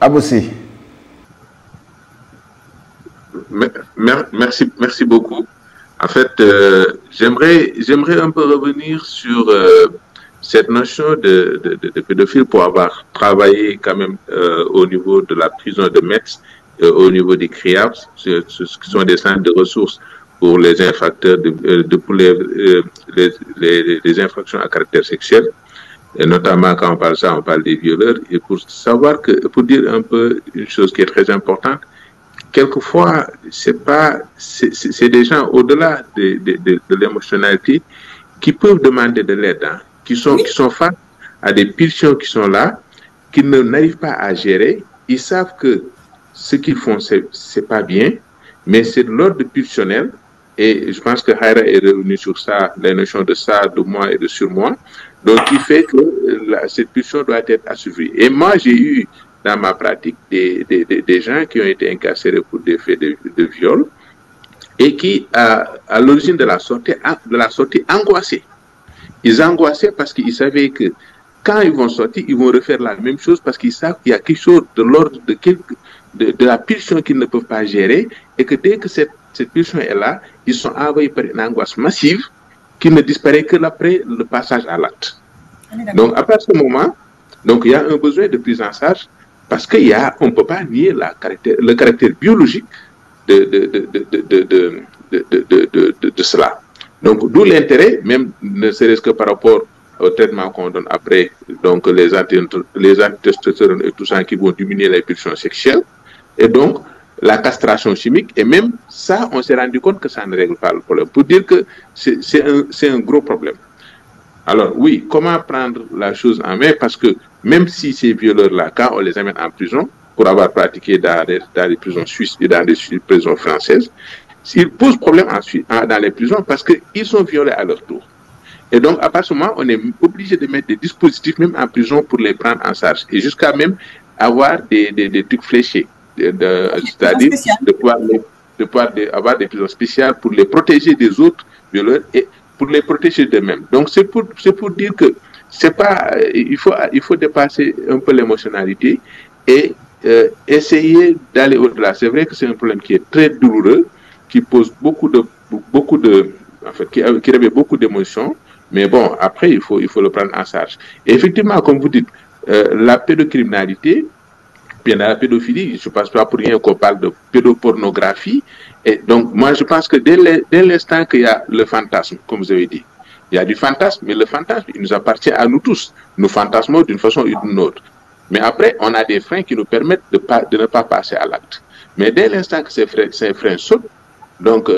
Aboussi. Merci beaucoup. En fait, j'aimerais un peu revenir sur cette notion de pédophile pour avoir travaillé quand même au niveau de la prison de Metz, au niveau des CRIAPS, ce qui sont des centres de ressources pour les infracteurs, pour les infractions à caractère sexuel. Et notamment quand on parle de ça, on parle des violeurs. Et pour savoir que, pour dire un peu une chose qui est très importante, quelquefois, c'est des gens au-delà de l'émotionnalité qui peuvent demander de l'aide, hein, qui sont face à des pulsions qui sont là, qui n'arrivent pas à gérer. Ils savent que ce qu'ils font, c'est pas bien, mais c'est de l'ordre pulsionnel. Et je pense que Haïra est revenu sur ça, la notion de ça, de moi et de sur moi. Donc, qui fait que cette pulsion doit être assouvie. Et moi, j'ai eu dans ma pratique des gens qui ont été incarcérés pour des faits de viol et qui, à l'origine de la sortie, angoissaient. Ils angoissaient parce qu'ils savaient que quand ils vont sortir, ils vont refaire la même chose parce qu'ils savent qu'il y a quelque chose de l'ordre de la pulsion qu'ils ne peuvent pas gérer et que dès que cette pulsion est là, ils sont envahis par une angoisse massive qui ne disparaît que après le passage à l'acte. Donc, à partir de ce moment, donc, il y a un besoin de prise en charge parce qu'on ne peut pas nier le caractère biologique de cela. Donc, d'où l'intérêt, même ne serait-ce que par rapport au traitement qu'on donne après, donc les antitestostérone et tout ça qui vont diminuer les pulsions sexuelles. Et donc, la castration chimique, et même ça, on s'est rendu compte que ça ne règle pas le problème. Pour dire que c'est un gros problème. Alors oui, comment prendre la chose en main? Parce que même si ces violeurs-là, quand on les amène en prison, pour avoir pratiqué dans les prisons suisses et dans les prisons françaises, ils posent problème ensuite dans les prisons parce qu'ils sont violés à leur tour. Et donc, à partir de ce moment, on est obligé de mettre des dispositifs, même en prison, pour les prendre en charge. Et jusqu'à même avoir des trucs fléchés. C'est-à-dire de pouvoir avoir des prisons spéciales pour les protéger des autres violeurs et pour les protéger d'eux-mêmes. Donc, c'est pour dire que c'est pas, il faut dépasser un peu l'émotionnalité et essayer d'aller au-delà. C'est vrai que c'est un problème qui est très douloureux, qui pose en fait, qui réveille beaucoup d'émotions, mais bon, après, il faut le prendre en charge. Et effectivement, comme vous dites, la pédocriminalité, bien dans la pédophilie, je ne pense pas pour rien qu'on parle de pédopornographie. Et donc, moi, je pense que dès l'instant qu'il y a le fantasme, comme vous avez dit, il y a du fantasme, mais le fantasme, il nous appartient à nous tous. Nous fantasmons d'une façon ou d'une autre. Mais après, on a des freins qui nous permettent de ne pas passer à l'acte. Mais dès l'instant que ces freins sautent, donc,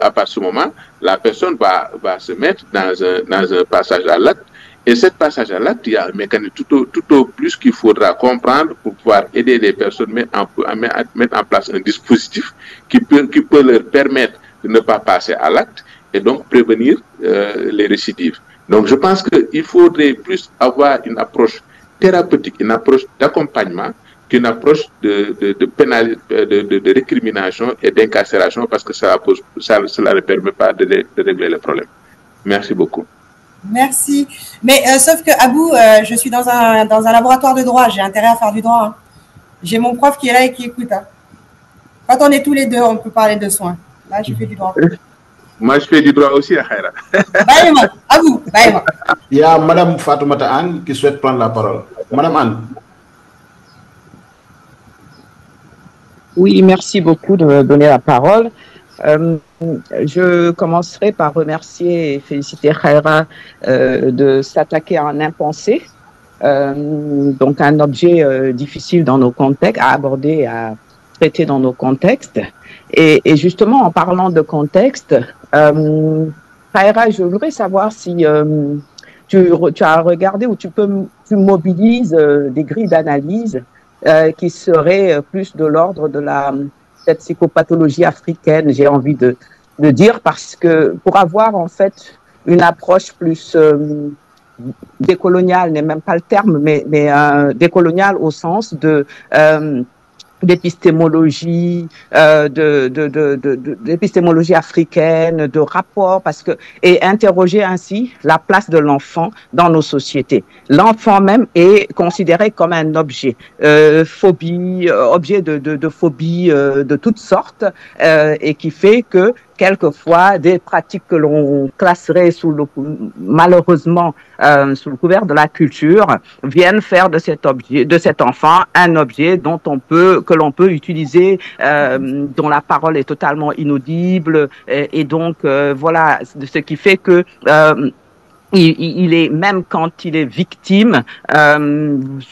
à partir de ce moment, la personne va se mettre dans un passage à l'acte. Et cette passage à l'acte, il y a un mécanisme tout au plus qu'il faudra comprendre pour pouvoir aider les personnes à mettre en place un dispositif qui peut leur permettre de ne pas passer à l'acte et donc prévenir les récidives. Donc, je pense qu'il faudrait plus avoir une approche thérapeutique, une approche d'accompagnement, qu'une approche de récrimination et d'incarcération parce que cela ne permet pas de régler le problème. Merci beaucoup. Merci. Mais sauf que Abou, je suis dans un laboratoire de droit. J'ai intérêt à faire du droit. Hein. J'ai mon prof qui est là et qui écoute. Hein. Quand on est tous les deux, on peut parler de soins. Là, je fais du droit. Moi, je fais du droit aussi, Haïra. Baïma, Abou, Baïma. Il y a Madame Fatoumata Anne qui souhaite prendre la parole. Madame Anne. Oui, merci beaucoup de me donner la parole. Je commencerai par remercier et féliciter Haïra de s'attaquer à un impensé, donc un objet difficile dans nos contextes, à aborder, à traiter dans nos contextes. Et justement, en parlant de contexte, Haïra, je voudrais savoir si tu as regardé ou tu mobilises des grilles d'analyse qui seraient plus de l'ordre de cette psychopathologie africaine, j'ai envie de dire, parce que pour avoir en fait une approche plus décoloniale, n'est même pas le terme, mais décoloniale au sens de d'épistémologie, d'épistémologie africaine, de rapport, et interroger ainsi la place de l'enfant dans nos sociétés. L'enfant même est considéré comme un objet, objet de phobie de toutes sortes, et qui fait que quelquefois, des pratiques que l'on classerait malheureusement sous le couvert de la culture viennent faire de cet objet, de cet enfant, un objet que l'on peut utiliser, dont la parole est totalement inaudible, et donc voilà, ce qui fait que il est, même quand il est victime,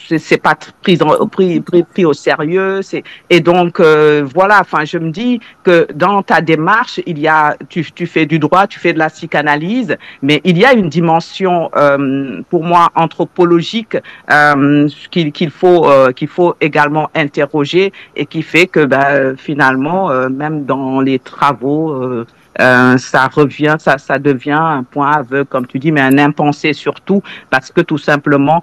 c'est pas pris au sérieux, et donc voilà, enfin je me dis que dans ta démarche tu fais du droit, tu fais de la psychanalyse, mais il y a une dimension pour moi anthropologique qu'il faut également interroger, et qui fait que finalement même dans les travaux ça devient un point aveugle, comme tu dis, mais un impensé surtout, parce que tout simplement,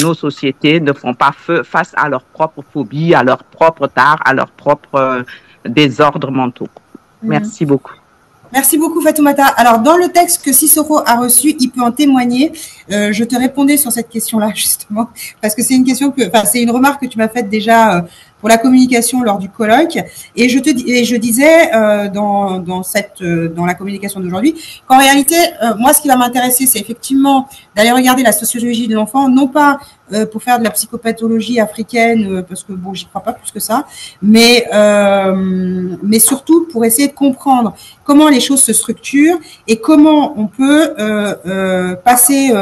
nos sociétés ne font pas face à leurs propres phobies, à leurs propres tares, à leurs propres désordres mentaux. Merci beaucoup. Merci beaucoup, Fatoumata. Alors, dans le texte que Cicero a reçu, il peut en témoigner. Je te répondais sur cette question-là, justement, parce que c'est c'est une remarque que tu m'as faite déjà pour la communication lors du colloque. Et je disais dans la communication d'aujourd'hui qu'en réalité, moi, ce qui va m'intéresser, c'est effectivement d'aller regarder la sociologie de l'enfant, non pas pour faire de la psychopathologie africaine, parce que bon, j'y crois pas plus que ça, mais surtout pour essayer de comprendre comment les choses se structurent et comment on peut passer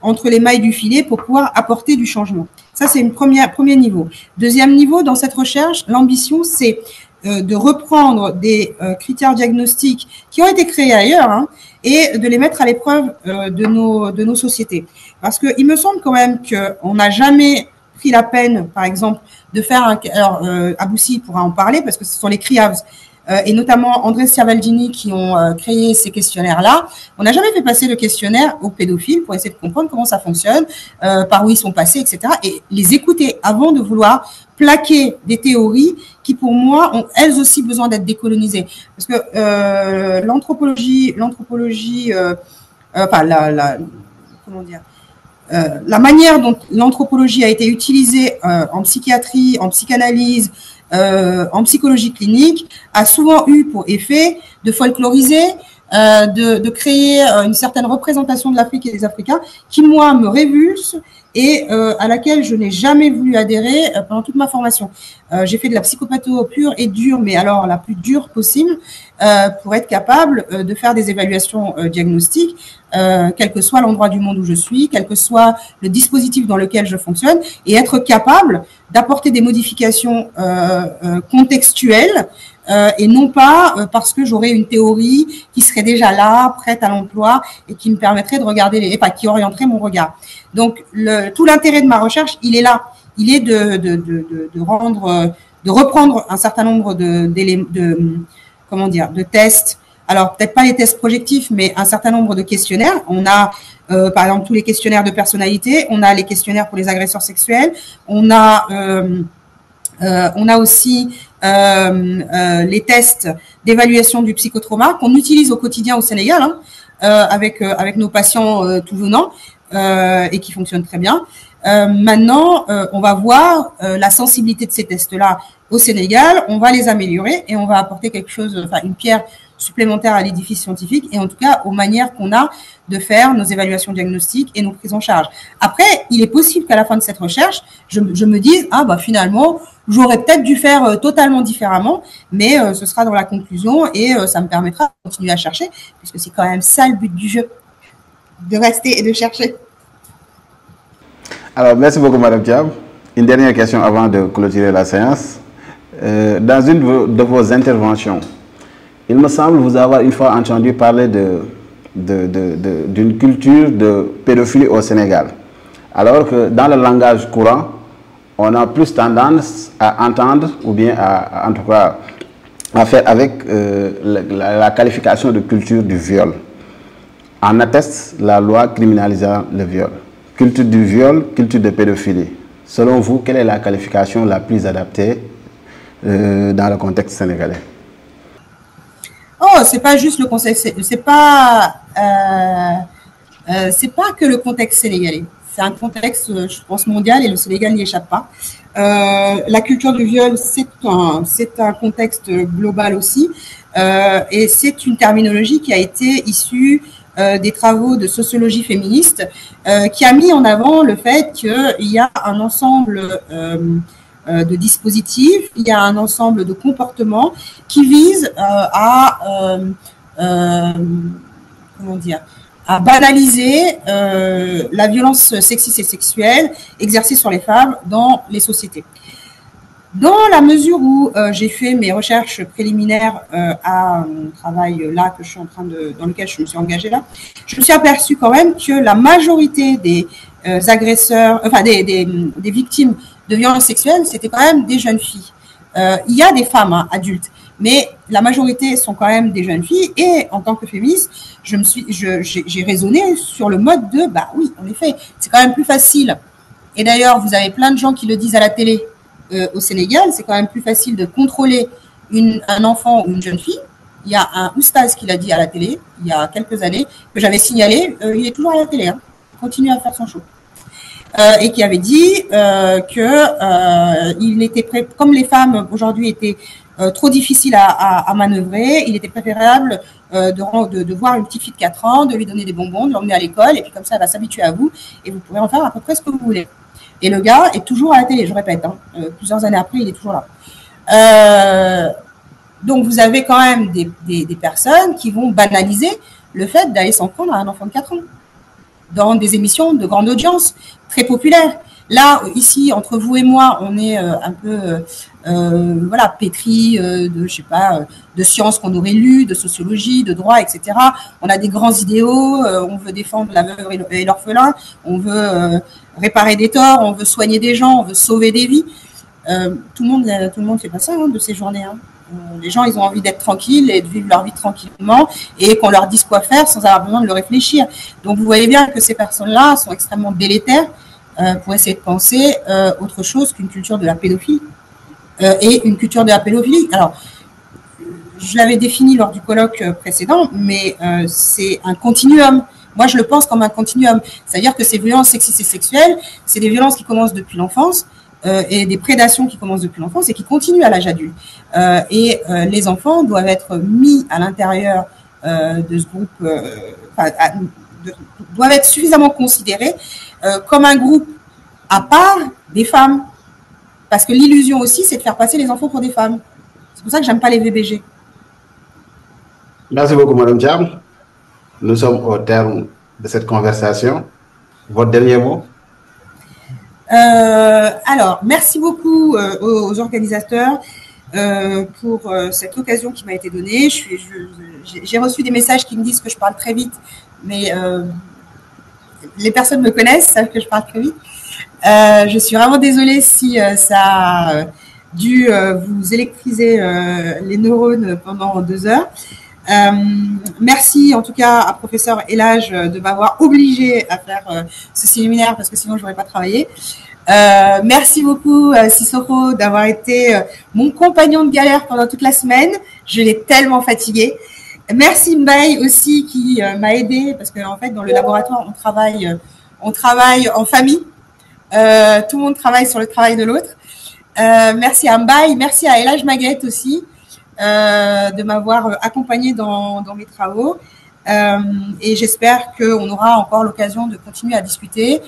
entre les mailles du filet pour pouvoir apporter du changement. Ça, c'est premier niveau. Deuxième niveau, dans cette recherche, l'ambition, c'est de reprendre des critères diagnostiques qui ont été créés ailleurs, et de les mettre à l'épreuve de nos sociétés. Parce que il me semble quand même qu'on n'a jamais pris la peine, par exemple, de faire Aboussi pourra en parler, parce que ce sont les CRIAVS, et notamment André Sciavaldini qui ont créé ces questionnaires-là. On n'a jamais fait passer le questionnaire aux pédophiles pour essayer de comprendre comment ça fonctionne, par où ils sont passés, etc. Et les écouter avant de vouloir plaquer des théories qui, pour moi, ont elles aussi besoin d'être décolonisées. Parce que l'anthropologie, la manière dont l'anthropologie a été utilisée en psychiatrie, en psychanalyse, en psychologie clinique, a souvent eu pour effet de folkloriser, de créer une certaine représentation de l'Afrique et des Africains qui, moi, me révulse et à laquelle je n'ai jamais voulu adhérer pendant toute ma formation. J'ai fait de la psychopatho pure et dure, mais alors la plus dure possible, pour être capable de faire des évaluations diagnostiques, quel que soit l'endroit du monde où je suis, quel que soit le dispositif dans lequel je fonctionne, et être capable d'apporter des modifications contextuelles, et non pas parce que j'aurais une théorie qui serait déjà là, prête à l'emploi, et qui me permettrait de regarder, qui orienterait mon regard. Donc, tout l'intérêt de ma recherche, il est là. Il est de reprendre un certain nombre de tests. Alors, peut-être pas les tests projectifs, mais un certain nombre de questionnaires. On a, par exemple, tous les questionnaires de personnalité. On a les questionnaires pour les agresseurs sexuels. On a aussi les tests d'évaluation du psychotrauma qu'on utilise au quotidien au Sénégal, avec nos patients tout venant, et qui fonctionnent très bien. Maintenant, on va voir la sensibilité de ces tests-là au Sénégal, on va les améliorer et on va apporter quelque chose, une pierre supplémentaire à l'édifice scientifique et en tout cas aux manières qu'on a de faire nos évaluations diagnostiques et nos prises en charge. Après, il est possible qu'à la fin de cette recherche, je me dise, finalement, j'aurais peut-être dû faire totalement différemment, mais ce sera dans la conclusion et ça me permettra de continuer à chercher, puisque c'est quand même ça le but du jeu, de rester et de chercher. Alors, merci beaucoup, Madame Thiam. Une dernière question avant de clôturer la séance. Dans une de vos interventions, il me semble vous avoir une fois entendu parler d'une culture de pédophilie au Sénégal. Alors que dans le langage courant, on a plus tendance à entendre, ou bien en tout cas a fait avec la qualification de culture du viol. En atteste la loi criminalisant le viol. Culture du viol, culture de pédophilie. Selon vous, quelle est la qualification la plus adaptée dans le contexte sénégalais? Oh, c'est pas juste le contexte, c'est pas que le contexte sénégalais. C'est un contexte, je pense, mondial et le Sénégal n'y échappe pas. La culture du viol, c'est un contexte global aussi, et c'est une terminologie qui a été issue des travaux de sociologie féministe, qui a mis en avant le fait qu'il y a un ensemble de dispositifs, il y a un ensemble de comportements qui visent à banaliser la violence sexiste et sexuelle exercée sur les femmes dans les sociétés. Dans la mesure où j'ai fait mes recherches préliminaires à mon travail là que je suis dans lequel je me suis engagée là, je me suis aperçue quand même que la majorité des agresseurs, enfin des victimes de violences sexuelles, c'était quand même des jeunes filles. Il y a des femmes adultes, mais la majorité sont quand même des jeunes filles. Et en tant que féministe, j'ai raisonné sur le mode de, bah oui, en effet, c'est quand même plus facile. Et d'ailleurs, vous avez plein de gens qui le disent à la télé au Sénégal, c'est quand même plus facile de contrôler un enfant ou une jeune fille. Il y a un oustaz qui l'a dit à la télé il y a quelques années, que j'avais signalé, il est toujours à la télé, hein, il continue à faire son show. Et qui avait dit il était comme les femmes aujourd'hui étaient trop difficiles à manœuvrer, il était préférable de voir une petite fille de 4 ans, de lui donner des bonbons, de l'emmener à l'école, et puis comme ça, elle va s'habituer à vous, et vous pourrez en faire à peu près ce que vous voulez. Et le gars est toujours à la télé, je répète, hein, plusieurs années après, il est toujours là. Donc, vous avez quand même des personnes qui vont banaliser le fait d'aller s'en prendre à un enfant de 4 ans dans des émissions de grande audience, très populaires. Là, ici, entre vous et moi, on est un peu pétri de, je sais pas, de sciences qu'on aurait lues, de sociologie, de droit, etc. On a des grands idéaux, on veut défendre la veuve et l'orphelin, on veut réparer des torts, on veut soigner des gens, on veut sauver des vies. Tout le monde fait pas ça de ces journées. Hein. Les gens, ils ont envie d'être tranquilles et de vivre leur vie tranquillement et qu'on leur dise quoi faire sans avoir besoin de le réfléchir. Donc, vous voyez bien que ces personnes-là sont extrêmement délétères pour essayer de penser autre chose qu'une culture de la pédophilie. Et une culture de la pédophilie. Alors, je l'avais défini lors du colloque précédent, mais c'est un continuum. Moi, je le pense comme un continuum. C'est-à-dire que ces violences sexistes et sexuelles, c'est des violences qui commencent depuis l'enfance, et des prédations qui commencent depuis l'enfance et qui continuent à l'âge adulte. Les enfants doivent être mis à l'intérieur de ce groupe, doivent être suffisamment considérés comme un groupe à part des femmes. Parce que l'illusion aussi, c'est de faire passer les enfants pour des femmes. C'est pour ça que j'aime pas les VBG. Merci beaucoup, Madame Thiam. Nous sommes au terme de cette conversation. Votre dernier mot? Alors, merci beaucoup aux organisateurs pour cette occasion qui m'a été donnée. J'ai reçu des messages qui me disent que je parle très vite, mais les personnes me connaissent, savent que je parle très vite. Je suis vraiment désolée si ça a dû vous électriser les neurones pendant 2 heures. Merci en tout cas à professeur Elage de m'avoir obligé à faire ce séminaire parce que sinon je n'aurais pas travaillé. Merci beaucoup Sissoko d'avoir été mon compagnon de galère pendant toute la semaine. Je l'ai tellement fatigué. Merci Mbaye aussi qui m'a aidé parce que en fait dans le laboratoire on travaille en famille. Tout le monde travaille sur le travail de l'autre. Merci à Mbaye, merci à Elage Maguette aussi. De m'avoir accompagné dans mes travaux et j'espère qu'on aura encore l'occasion de continuer à discuter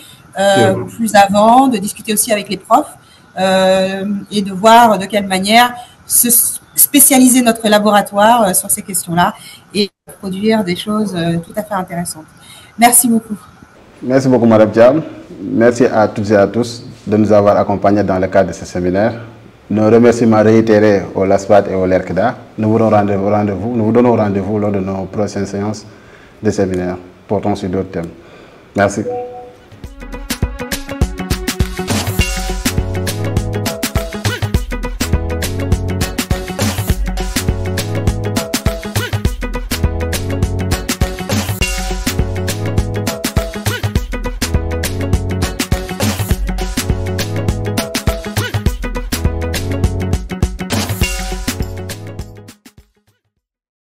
plus avant, de discuter aussi avec les profs et de voir de quelle manière se spécialiser notre laboratoire sur ces questions-là et produire des choses tout à fait intéressantes. Merci beaucoup. Merci beaucoup, Madame Thiam. Merci à toutes et à tous de nous avoir accompagnés dans le cadre de ce séminaire. Nos remerciements réitérés au LASPAD et au LERCDA. Nous vous donnons rendez-vous lors de nos prochaines séances de séminaire portant sur d'autres thèmes. Merci.